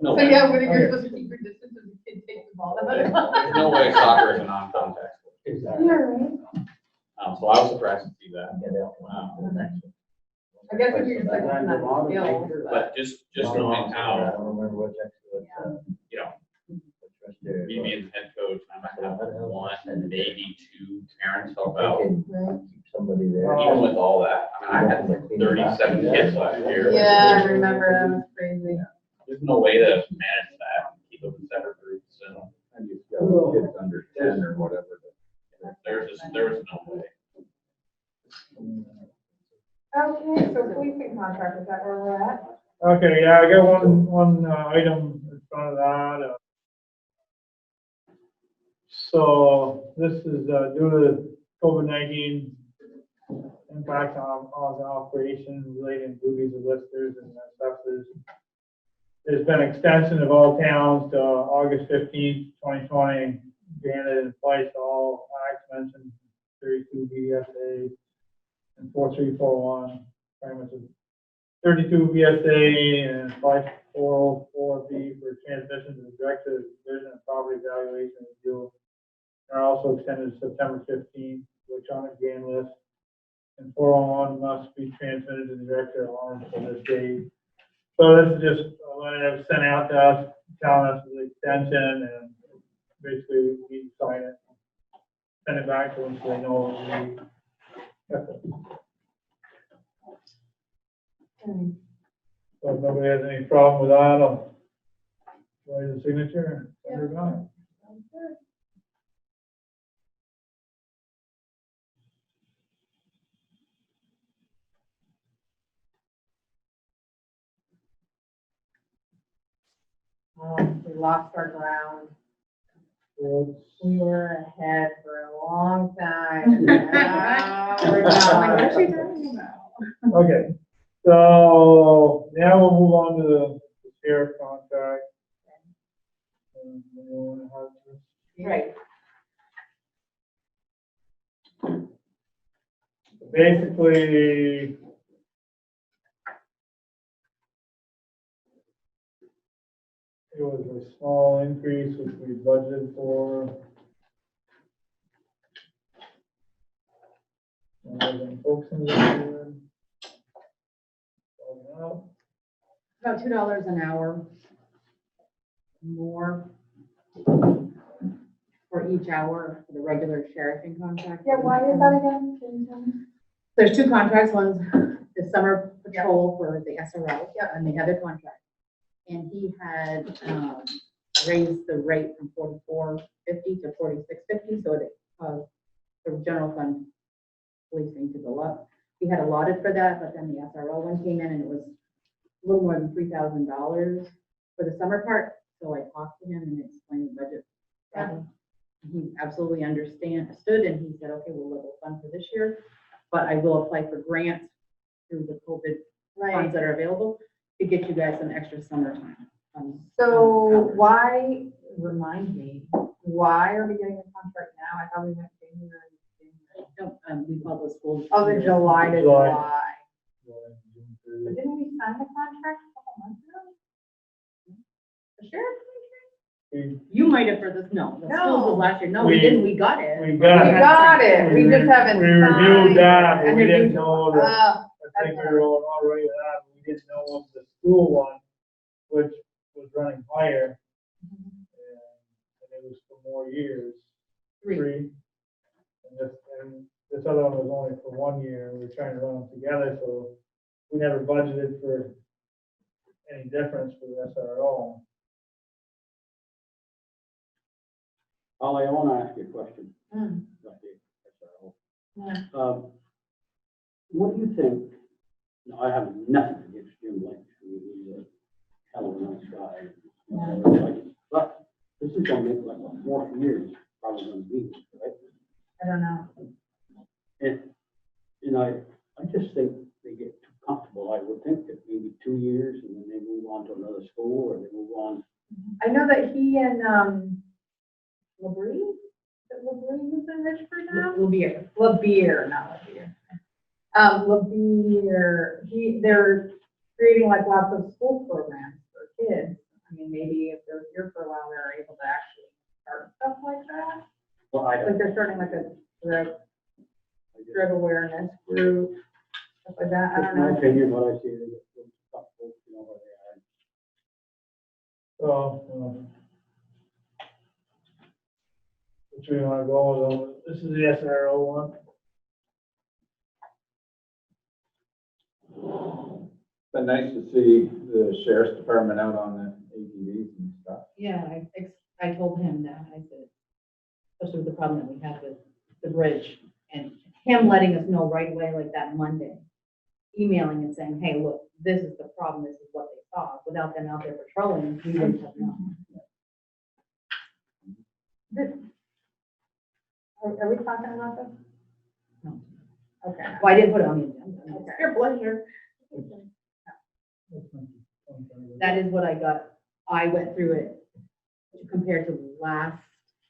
No So, way. yeah, when you're supposed to keep your distance and the kid takes the ball. There's no way soccer is a non-contact sport. Yeah, right. So I was surprised to see that. I guess if you're just like, looking at the skills, But just knowing I how, don't remember what text you know, me being the head coach, I might have one, maybe two parents help out. right? Somebody there. Even with all that, I mean, I had 37 kids last year. Yeah, I remember, that was crazy. There's no way to manage that, and keep them in separate groups, and And you've got kids under 10 or whatever. there was no way. Okay, so policing contract, is that where we're at? Okay, yeah, I got one item in front of that. So this is due to COVID-19 impact on the operation relating duties of listers and assessors. There's been extension of all towns to August 15th, 2020, granted in place all acts mentioned, 32 BSA and 4341, pretty much 32 BSA and 5404B for transmission to the Director of Division of Property Evaluation and Review. Are also extended to September 15th, electronic gain list. And 401 must be transmitted to the Director on for this date. So this is just a letter that was sent out to us, telling us the extension, and basically we need to sign it. Send it back to them so they know we. So if nobody has any problem with that, I'll write the signature and send her back. We lost our ground. So We were ahead for a long time. Now we're not. What is she talking about? Okay, so now we'll move on to the sheriff contract. And we wanna have this- Right. Basically, it was a small increase which we budgeted for. And then folks in there. About $2 an hour more for each hour for the regular sheriffing contract. Yeah, why is that again? Can you tell me? There's two contracts. One's the summer patrol for the SRO and the other contract. And he had raised the rate from $44.50 to $46.50, so it caused the general fund policing to go up. We had allotted for that, but then the SRO one came in and it was a little more than $3,000 for the summer part. So I talked to him and explained the budget problem. He absolutely understood, and he said, okay, we'll level fund for this year, but I will apply for grants through the COVID funds that are available to get you guys some extra summertime. So why, remind me, why are we getting a contract now? I thought we went January. We call those schools. Oh, the July to July. July. July. But didn't we sign the contract a couple months ago? The sheriff's contract? You might have for this, no, the schools was last year. No, we We- didn't, we got it. We got We it. got it, we just haven't We reviewed signed. that, but And we they're didn't due- know that, I think that's we were all right with that, we didn't know of the school one, which was running higher. And it was for more years. Three. And this other one was only for 1 year, we were trying to run them together, so we never budgeted for any difference for the SRO. Ollie, I want to ask you a question. Mm. about the SRO. Yeah. What do you think, now, I have nothing against Jim Lynch, he's a hell of a nice guy. But this is gonna make like what, 4 years, probably gonna be, right? I don't know. And I just think they get too comfortable. I would think that maybe 2 years and then they move on to another school or they move on. I know that he and, LaBrie, is it LaBrie who's in Richford now? LaBeer, not LaBeer. LaBeer, they're creating like lots of school programs for kids. I mean, maybe if they're here for a while, they're able to actually start stuff like that. Well, I Like don't. they're starting like a drug awareness group, stuff like that. I That's don't my know. opinion, what I see, they get some tough folks, you know, where they are. So, which we wanna go with, this is the SRO one. Been nice to see the sheriff's department out on the ATVs and stuff. Yeah, I told him that, I said, especially with the problem that we have with the bridge, and him letting us know right away, like that Monday, emailing and saying, hey, look, this is the problem, this is what they saw, without them out there patrolling, we wouldn't have known. Are we talking about this? No. Okay. Well, I didn't put it on the agenda. Okay. Your pleasure. That is what I got, I went through it compared to last.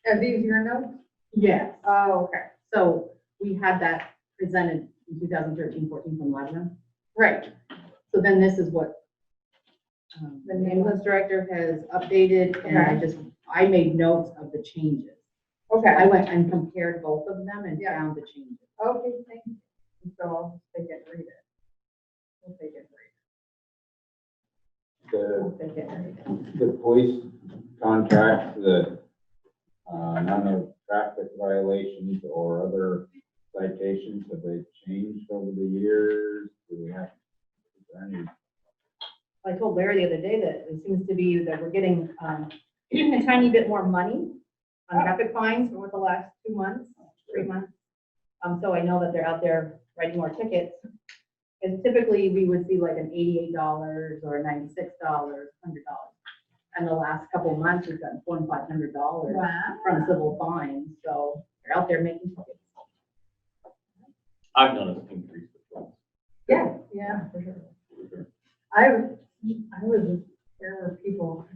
Are these your notes? Yes. Oh, okay. So we had that presented in 2013-14 from Lebanon. Right. So then this is what The the new ambulance director has updated, and I made notes of the changes. Okay. I went and compared both of them and Yeah. found the changes. Okay, thank you. So I'll take it and read it. We'll take it and The, I'll take it and read it. the police contract, the, none of traffic violations or other citations, have they changed over the years? Do we have, is there any I told Larry the other day that it seems to be that we're getting, a tiny bit more money on traffic fines over the last 2 months, 3 months. So I know that they're out there writing more tickets. And typically we would see like an $88 or $96, $100. And the last couple of months, we've gotten $400 and $500 from civil fines. So they're out there making tickets. I've noticed increase. Yeah, for sure. I was, there were people,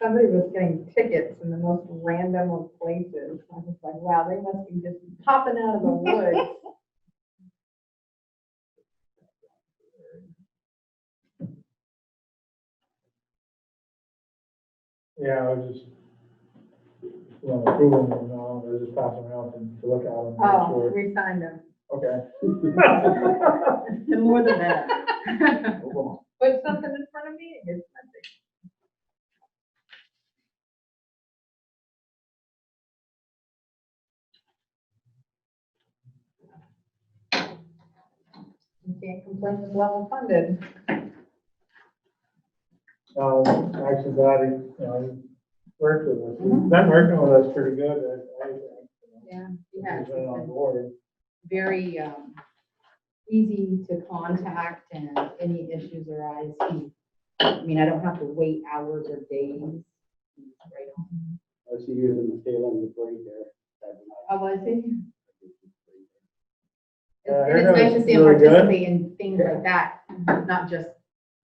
somebody was getting tickets in the most random of places. I was like, wow, they must be just popping out of the woods. Yeah, I was just, approving them now, I was just passing around to look at them. make Oh, sure. we signed them. Okay. And more than that. Put something in front of me, it gets messy. You can't complain with level funded. Actually, glad he worked with us. He's been working with us pretty good. I think. Yeah, He's yeah. been on board. Very easy to contact, and any issues arise. I mean, I don't have to wait hours or days. He's right on. I see you in the tail end of the parade there. Oh, was he? Yeah, And it's nice to see him really good. participate in things like that, not just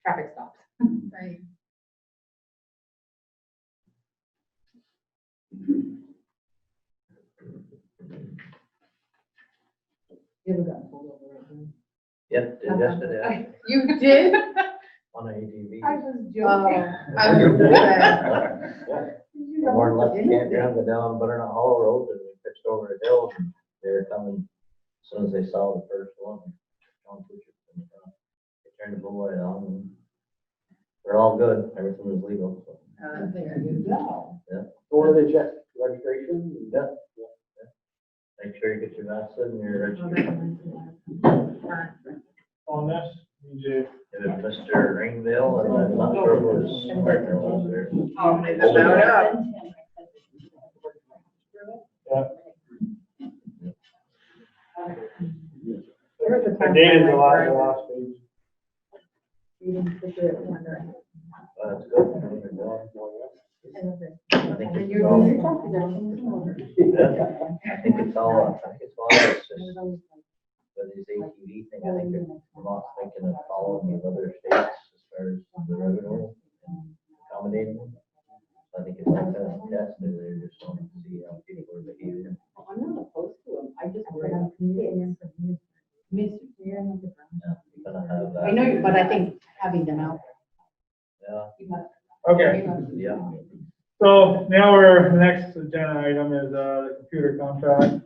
traffic stops. Right. You haven't gotten pulled over, right? Jim? Yep, did yesterday You did? on an ATV. I was joking. I was joking. More or less campground, go down Butternut Hollow Road, and we pitched over a hill, and they were coming, as soon as they saw the first one, they turned the bull light on, and they're all good, everything was legal, so. There you go. Or they check registration? Yeah. Make sure you get your vaccine and your registration. On this, DJ. It was Mr. Rainville, and I'm not sure who his partner was there. Oh, they showed up. There was a The time date is when the I last page. reading ticket wondering. That's good. I think And it's you're all, doing I think it's all, it's just, with this ATV thing, I think Vermont's thinking of following these other states as far as the revenue and accommodating them. I think it's like a test, and they're just wanting to see how people are behaving. I'm not opposed to them. I just worry about communicating. Gonna have that. I know, but I think having them out Yeah, there. Okay, yeah. so now the next agenda item is, the computer contract.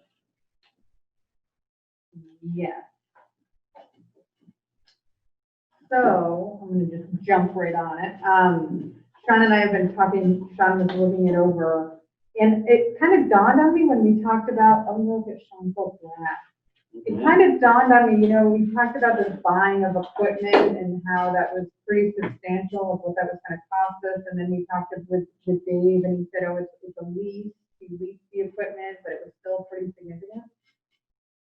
Yeah. So I'm gonna just jump right on it. Sean and I have been talking, Sean was looking it over, and it kind of dawned on me when we talked about, oh, look at Sean's book, it kind of dawned on me, we talked about this buying of equipment and how that was pretty substantial of what that was gonna cost us, and then we talked with Dave, and he said, oh, it's a lease, he leased the equipment, but it was still pretty significant.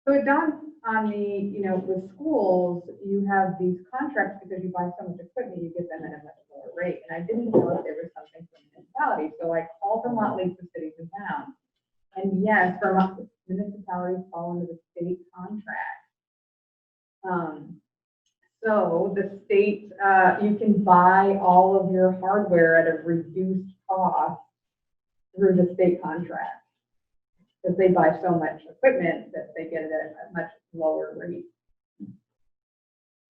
So it dawned on me, with schools, you have these contracts because you buy so much equipment, you get them at a much lower rate. And I didn't know if there was something for municipalities, so I called Vermont League of Cities and Towns. And yes, Vermont municipalities fall under the state contract. So the state, you can buy all of your hardware at a reduced cost through the state contract. Because they buy so much equipment that they get it at a much lower rate.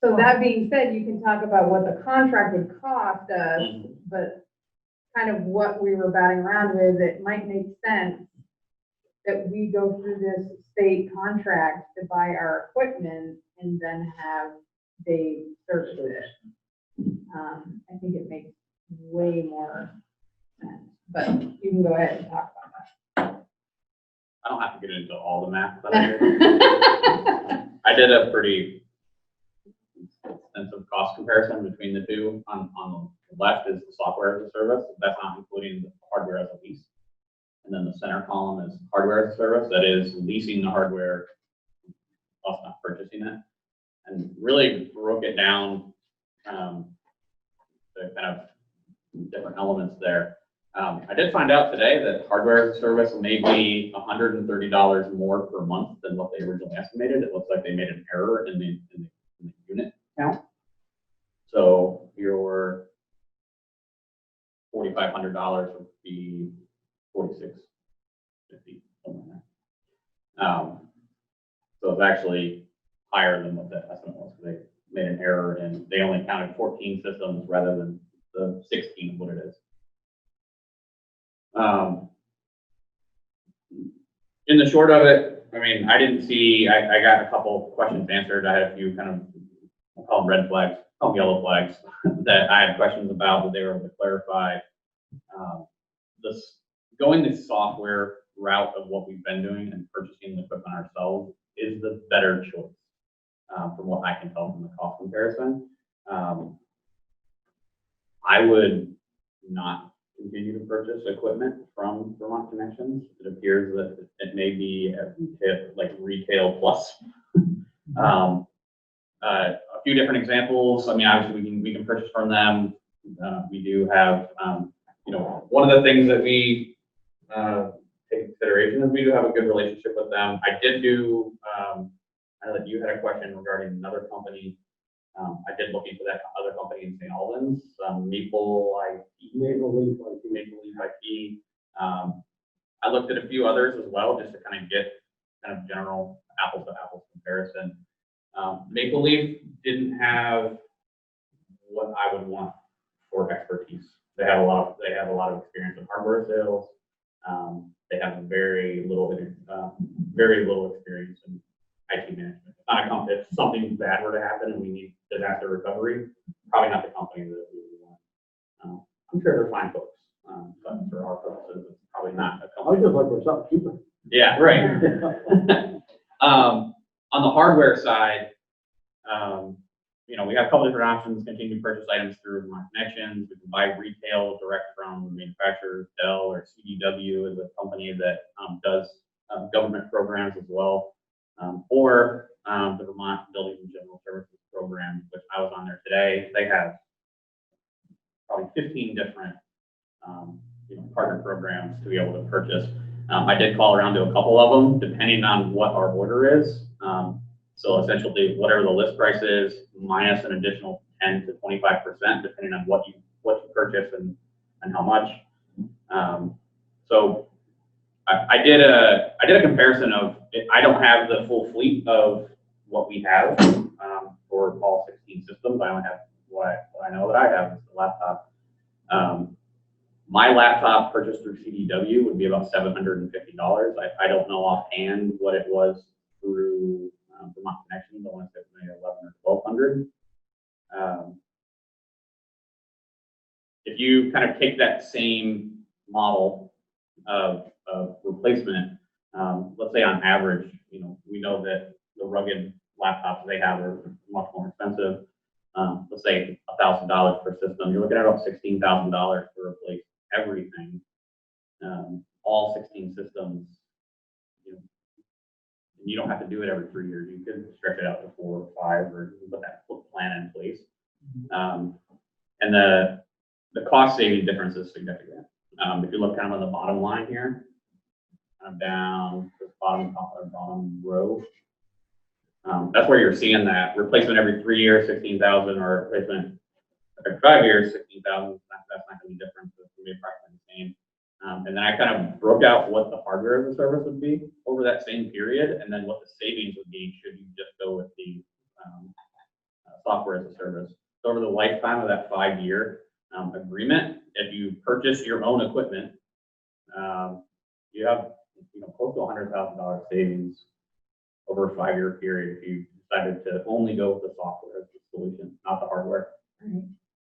So that being said, you can talk about what the contract would cost us, but kind of what we were batting around with, it might make sense that we go through this state contract to buy our equipment and then have they service it. I think it makes way more sense, but you can go ahead and talk about that. I don't have to get into all the math, but I did a pretty sense of cost comparison between the two. On the left is the software as a service. That's not including the hardware as a lease. And then the center column is hardware as a service. That is leasing the hardware, us not purchasing it. And really broke it down, the kind of different elements there. I did find out today that hardware as a service may be $130 more per month than what they originally estimated. It looks like they made an error in the unit count. So your $4,500 would be $4,650, something like that. So it's actually higher than what that estimate was. They made an error and they only counted 14 systems rather than the 16 of what it is. In the short of it, I mean, I didn't see, I got a couple questions answered. I had a few kind of, I'll call them red flags, call them yellow flags that I had questions about that they were able to clarify. This going the software route of what we've been doing and purchasing the equipment ourselves is the better choice, from what I can tell from the cost comparison. I would not continue to purchase equipment from Vermont Connections. It appears that it may be like retail plus. A few different examples. I mean, obviously we can purchase from them. We do have, you know, one of the things that we take into consideration is we do have a good relationship with them. I did do, I know that you had a question regarding another company. I did look into that other company in St. Albans, Maple Leaf IP. I looked at a few others as well, just to kind of get kind of general apples to apples comparison. Maple Leaf didn't have what I would want for expertise. They have a lot of experience in hardware sales. They have very little experience in IT management. It's not a company. If something bad were to happen and we need disaster recovery, probably not the company that we would want. I'm sure they're fine folks, but for our purposes, it's probably not a I company. was just looking for something cheaper. Yeah, right. On the hardware side, you know, we have a couple different options. Continue to purchase items through Vermont Connections. We can buy retail direct from manufacturers. Dell or CDW is a company that does government programs as well. Or the Vermont Building and General Services Program, which I was on there today. They have probably 15 different you know, partner programs to be able to purchase. I did call around to a couple of them, depending on what our order is. So essentially, whatever the list price is, minus an additional 10 to 25%, depending on what you purchase and how much. So I did a comparison of, I don't have the full fleet of what we have for all 16 systems. I only have what I know that I have is the laptop. My laptop purchased through CDW would be about $750. I don't know offhand what it was through Vermont Connections. I want to say maybe 11 or 1200. If you kind of take that same model of replacement, let's say on average, you know, we know that the rugged laptops they have are much more expensive. Let's say $1,000 per system. You're looking at about $16,000 to replace everything. All 16 systems. You know, and you don't have to do it every 3 years. You could stretch it out to 4 or 5, or put that plan in place. And the cost saving difference is significant. If you look kind of on the bottom line here, kind of down the bottom row, that's where you're seeing that replacement every 3 years, 16,000, or replacement every 5 years, 16,000. That's not going to be different. It's going to be approximately the same. And then I kind of broke out what the hardware as a service would be over that same period, and then what the savings would be should you just go with the software as a service. So over the lifetime of that 5-year agreement, if you purchase your own equipment, you have close to $100,000 savings over a 5-year period if you decided to only go with the software as the solution, not the hardware. Right.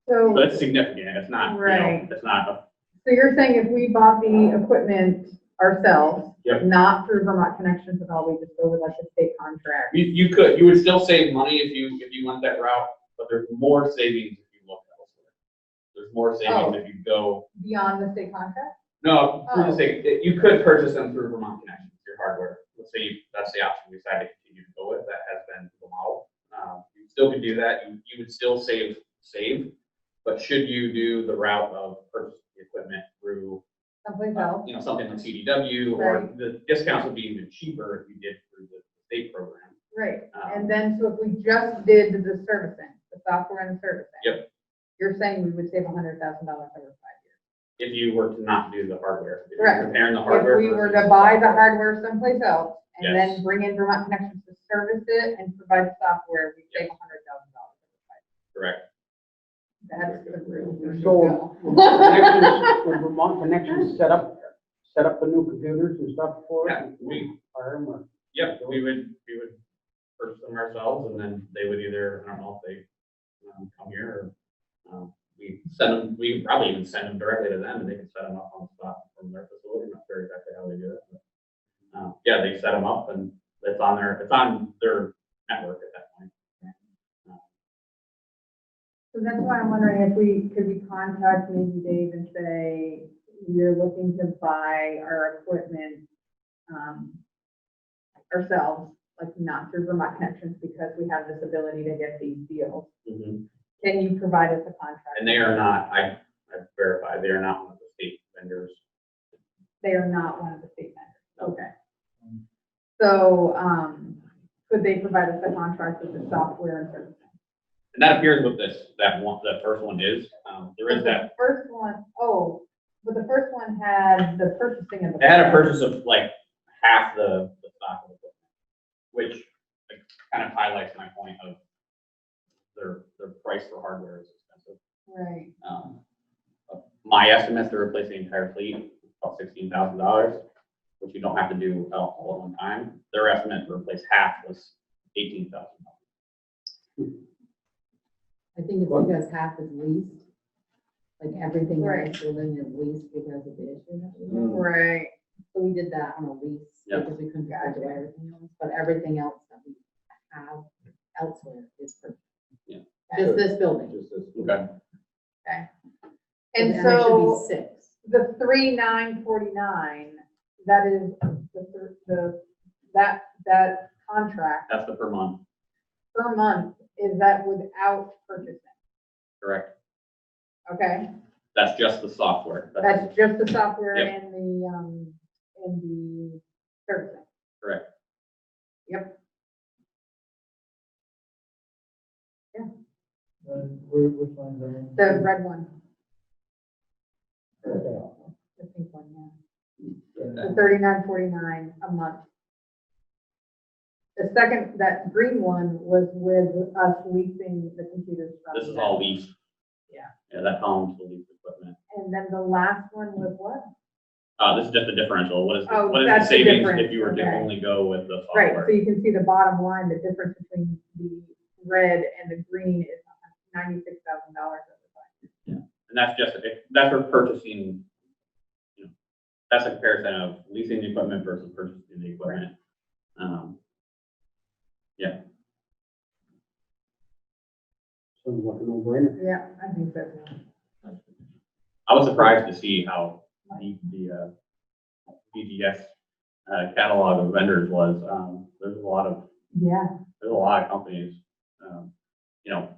So it's significant. It's not, Right. It's not a. So you're saying if we bought the equipment ourselves, Yep. not through Vermont Connections at all, we just go with like the state contract? You would still save money if you went that route. but there's more savings if you look elsewhere. There's more savings if you go, Beyond the state contract? no, through the state, you could purchase them through Vermont Connections, your hardware. Let's say that's the option we decide to continue to go with, that has been the model. You still could do that, you would still save, but should you do the route of purchasing the equipment through, Someplace else? you know, something like CDW, or the discounts would be even cheaper if you did through the state program. Right, and then, so if we just did the servicing, the software and the servicing. Yep. You're saying we would save $100,000 over 5 years? If you were to not do the hardware. If you're Correct. comparing the hardware. If we were versus to buy the software. hardware someplace else and Yes. then bring in Vermont Connections to service it and provide software, we save $100,000 over 5 years. Correct. That's the route we should So, go. when Vermont Connections set up the new computers and stuff for Yeah, it? we- Hire them or? Yep, we would purchase them ourselves, and then they would either, I don't know if they come here, or we can probably even send them directly to them, and they can set them up on the spot from their facility. I'm not sure exactly how they do it, but yeah, they set them up, and it's on their network at that point. So that's why I'm wondering if could we contact maybe Dave and say, we're looking to buy our equipment ourselves, like not through Vermont Connections, because we have this ability to get these deals. Mhm. Can you provide us a contract? And they are not, I've verified, they are not one of the state vendors. They are not one of the state vendors. Okay. So, could they provide us a contract with the software and servicing? And that appears with that first one is, there is that, The first one, but the first one had the purchasing of the. they had a purchase of like half the stock of equipment, which like, kind of highlights my point of their price for hardware is expensive. Right. My estimate to replace the entire fleet is about $16,000, which you don't have to do all at one time. Their estimate to replace half was $18,000. I think it's because half is leased, like everything in Right. this building is leased because of the issue that we had. Right. So we did that on a lease Yep. because we couldn't afford to buy everything else, but everything else that we have elsewhere is purchased. Yeah. Just this building. Just this. Okay. And there so should be 6. the 3,949, that is that contract That's the per month, per month, is that without purchasing? correct? Okay, That's just the software. that's just the software Yep. and the servicing. Correct. Yep. Which one's that? The red one, Okay. the pink one, yeah. Yeah. The 3,949 a month. The second, that green one was with us leasing the computers from. This is them. all leased. Yeah. Yeah, that column's the leased equipment. And then the last one was what? This is just the differential. What is Oh, the that's the savings difference, if you were to okay. only go with the Right, software? so you can see the bottom line, the difference between the red and the green is $96,000 over 5 years. And that's for purchasing, you know, that's a comparison of leasing the equipment versus purchasing the equipment. Yeah, Sounds like a no-brainer. Yeah, I think so. I was surprised to see how deep the BGS catalog of vendors was. There's a lot of companies, you know,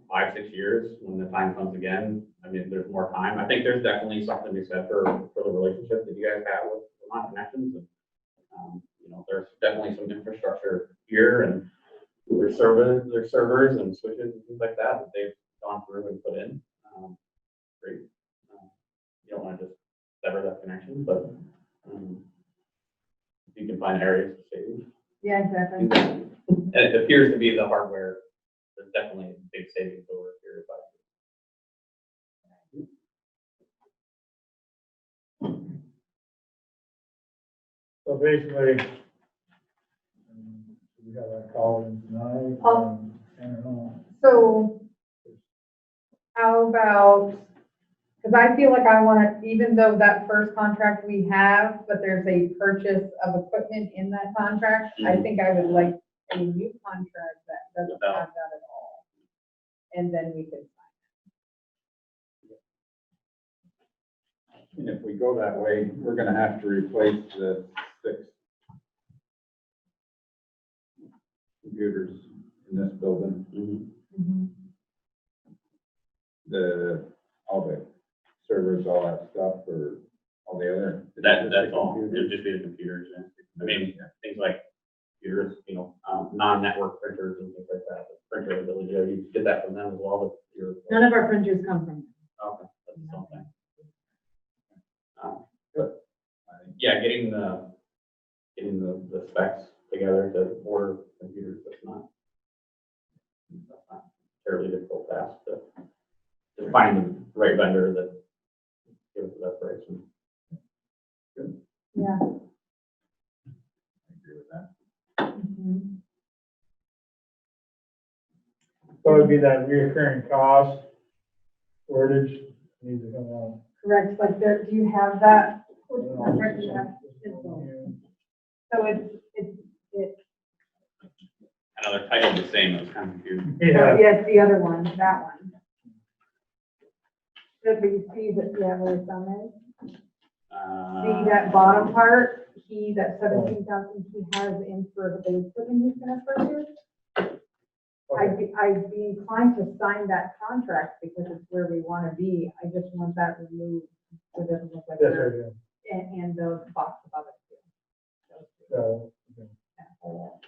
5-6 years, when the time comes again, I mean, there's more time. I think there's definitely something to be said for the relationship that you guys have with Vermont Connections. And, you know, there's definitely some infrastructure here, and there's servers and switches and things like that they've gone through and put in. Great. You don't want to just sever that connection, but if you can find areas to save. Yeah, exactly. And it appears to be the hardware. There's definitely a big savings over a period of 5 years. So basically, we got a call in tonight, I don't know. So how about, because I feel like I want to, even though that first contract we have, but there's a purchase of equipment in that contract, I think I would like a new contract that doesn't have that at all. And then we can And if we go that way, we're gonna have to replace the 6 computers in this building. All the servers, all that stuff, or all the other. That's all. It'd just be the computers. Yeah. I mean, things like computers, non-network printers and things like that. The printer ability, you get that from them as well. But None of our printers come from. okay, that's something. But yeah, getting the specs together to order computers, that's not a terribly difficult task to find the right vendor that gives the best price. Yeah. I agree with that. So it'd be that reoccurring cost, shortage, needs to come out. Correct, like there, do you have that? Which contract do you have? So it's, I know they're titled the same, it's kind of confusing. Yeah. yeah, it's the other one, that one. So but you see that, yeah, where it's on there? See that bottom part, that 17,000 he has in for the base building he's gonna purchase? I'd be inclined to sign that contract because it's where we wanna be. I just want that removed so it doesn't look like That's we're, right, and the box above it too. yeah. So, okay. That whole-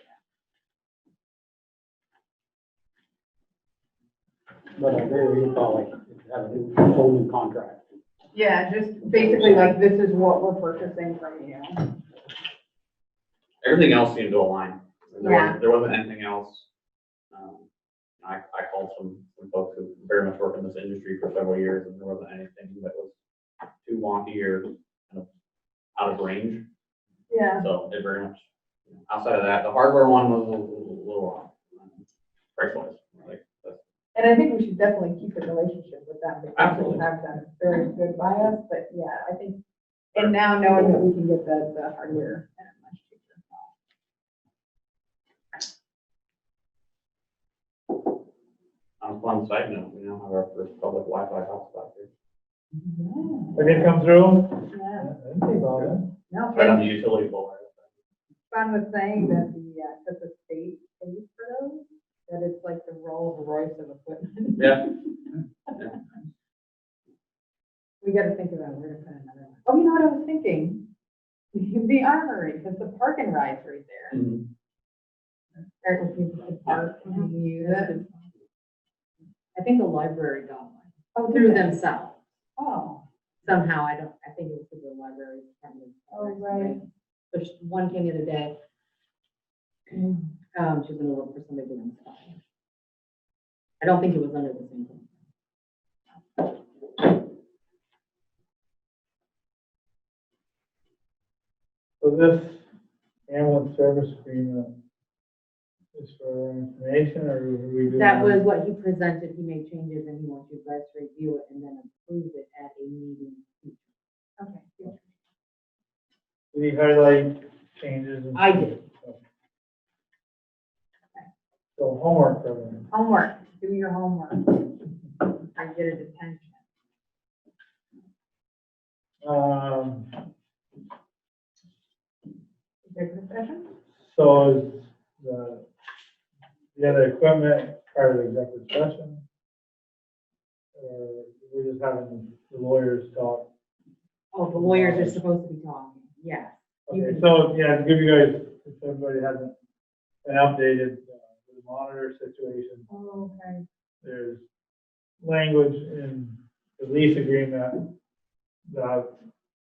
But I agree, you felt like have a new, whole new contract. Yeah, just basically like, this is what we're purchasing from you. Everything else seemed to align. Yeah. There wasn't anything else. I called some folks who very much work in this industry for several years, and there wasn't anything that was too wonky or kind of out of range. Yeah. So it very much, outside of that, the hardware one was a little off, price-wise. Like, that's And I think we should definitely keep a relationship with them because Absolutely. we have done very good by us, but yeah, I think, and now knowing that we can get the hardware at a much cheaper cost. on a fun side note, we now have our first public Wi-Fi hotspot here. Did it come through? Yeah. I didn't think about it. No, Right on and the utility pole. Sean was saying that that the state pays for those, that it's like the Rolls Royce of equipment. Yeah. We gotta think about where to put another one. Oh, you know what I was thinking? The armory, because the park and ride's right there. Or if people could park and use it. I think the library got one Oh, through did they? themselves. Oh, Somehow, I think it was through the library department. Oh, right. There's one came the other day. She's gonna look for somebody to install. I don't think it was under the same thing. So this ambulance service agreement is for information, or are we doing? That was what he presented. He made changes and he wants you guys to review it and then approve it at a meeting. okay. Did he highlight changes? I did. So homework program. Homework, do your homework. I get a detention. Executive session? So is the other equipment part of the executive session? Or we're just having the lawyers talk? Oh, the lawyers are supposed to be talking. Yeah. Okay, so, yeah, to give you guys, if everybody hasn't been updated, the monitor situation, Oh, okay. there's language in the lease agreement that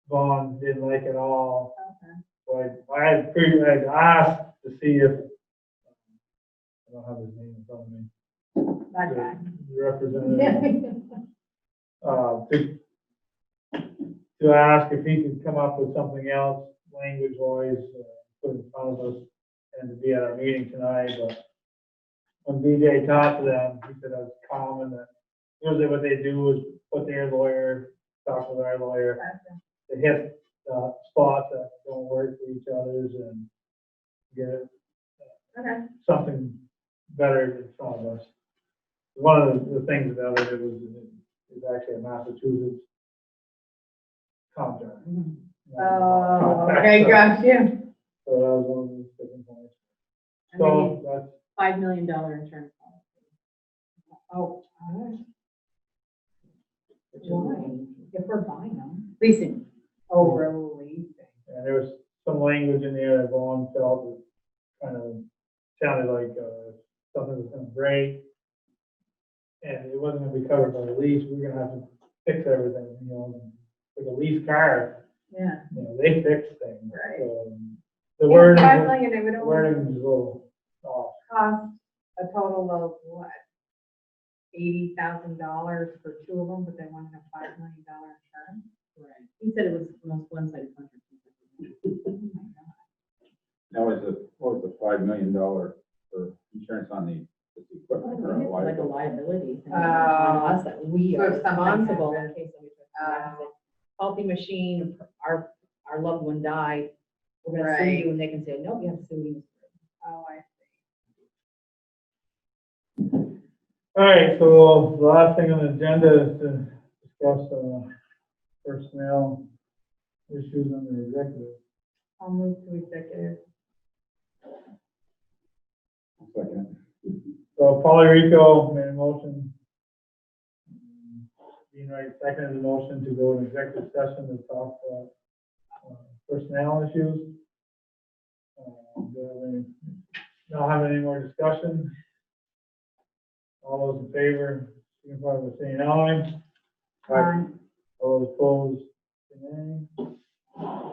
Vaughn didn't like at all. Okay. So I had asked to see if, I don't have his name in front of me. That guy. The representative, to ask if he could come up with something else, language-wise, put in front of us, and to be at our meeting tonight, but when BJ talked to them, he said that's common, that usually what they do is put their lawyer, talk with our lawyer, to hit spots that don't work for each other's and get Okay. something better in front of us. One of the things about it was actually a Massachusetts contract. Oh, okay, got you. So that was one of the different points. And they So that's, $5 million insurance policy. Oh, all right. Which is Why? If we're buying them. leasing. Oh, we're leasing. and there was some language in there that Vaughn felt was kind of sounded like, something was gonna break. And it wasn't gonna be covered by the lease, we were gonna have to fix everything, you know, like a lease car, Yeah. you know, they fix things. Right. So, the wording, 5 million, it would the only wording was a little off. cost a total of what? $80,000 for two of them, but they wanted a $5 million insurance. Right. He said it was the most one-sided contract. That was what was the $5 million for insurance on the equipment or It's like a liability? liability thing on us that we So are if something responsible in happens, case somebody faulty machine, our loved one died, we're gonna sue Right. you, and they can say, no, you have to sue me. Oh, I All right, so the last thing on the agenda is to discuss, personnel issues under executive. I'll move to executive. Second. So Paulie Rico made a motion. Dean Wright seconded the motion to go in executive session to talk about personnel issues. Not having any more discussion. All those in favor, signify by saying aye. Aye. All those opposed, say nay.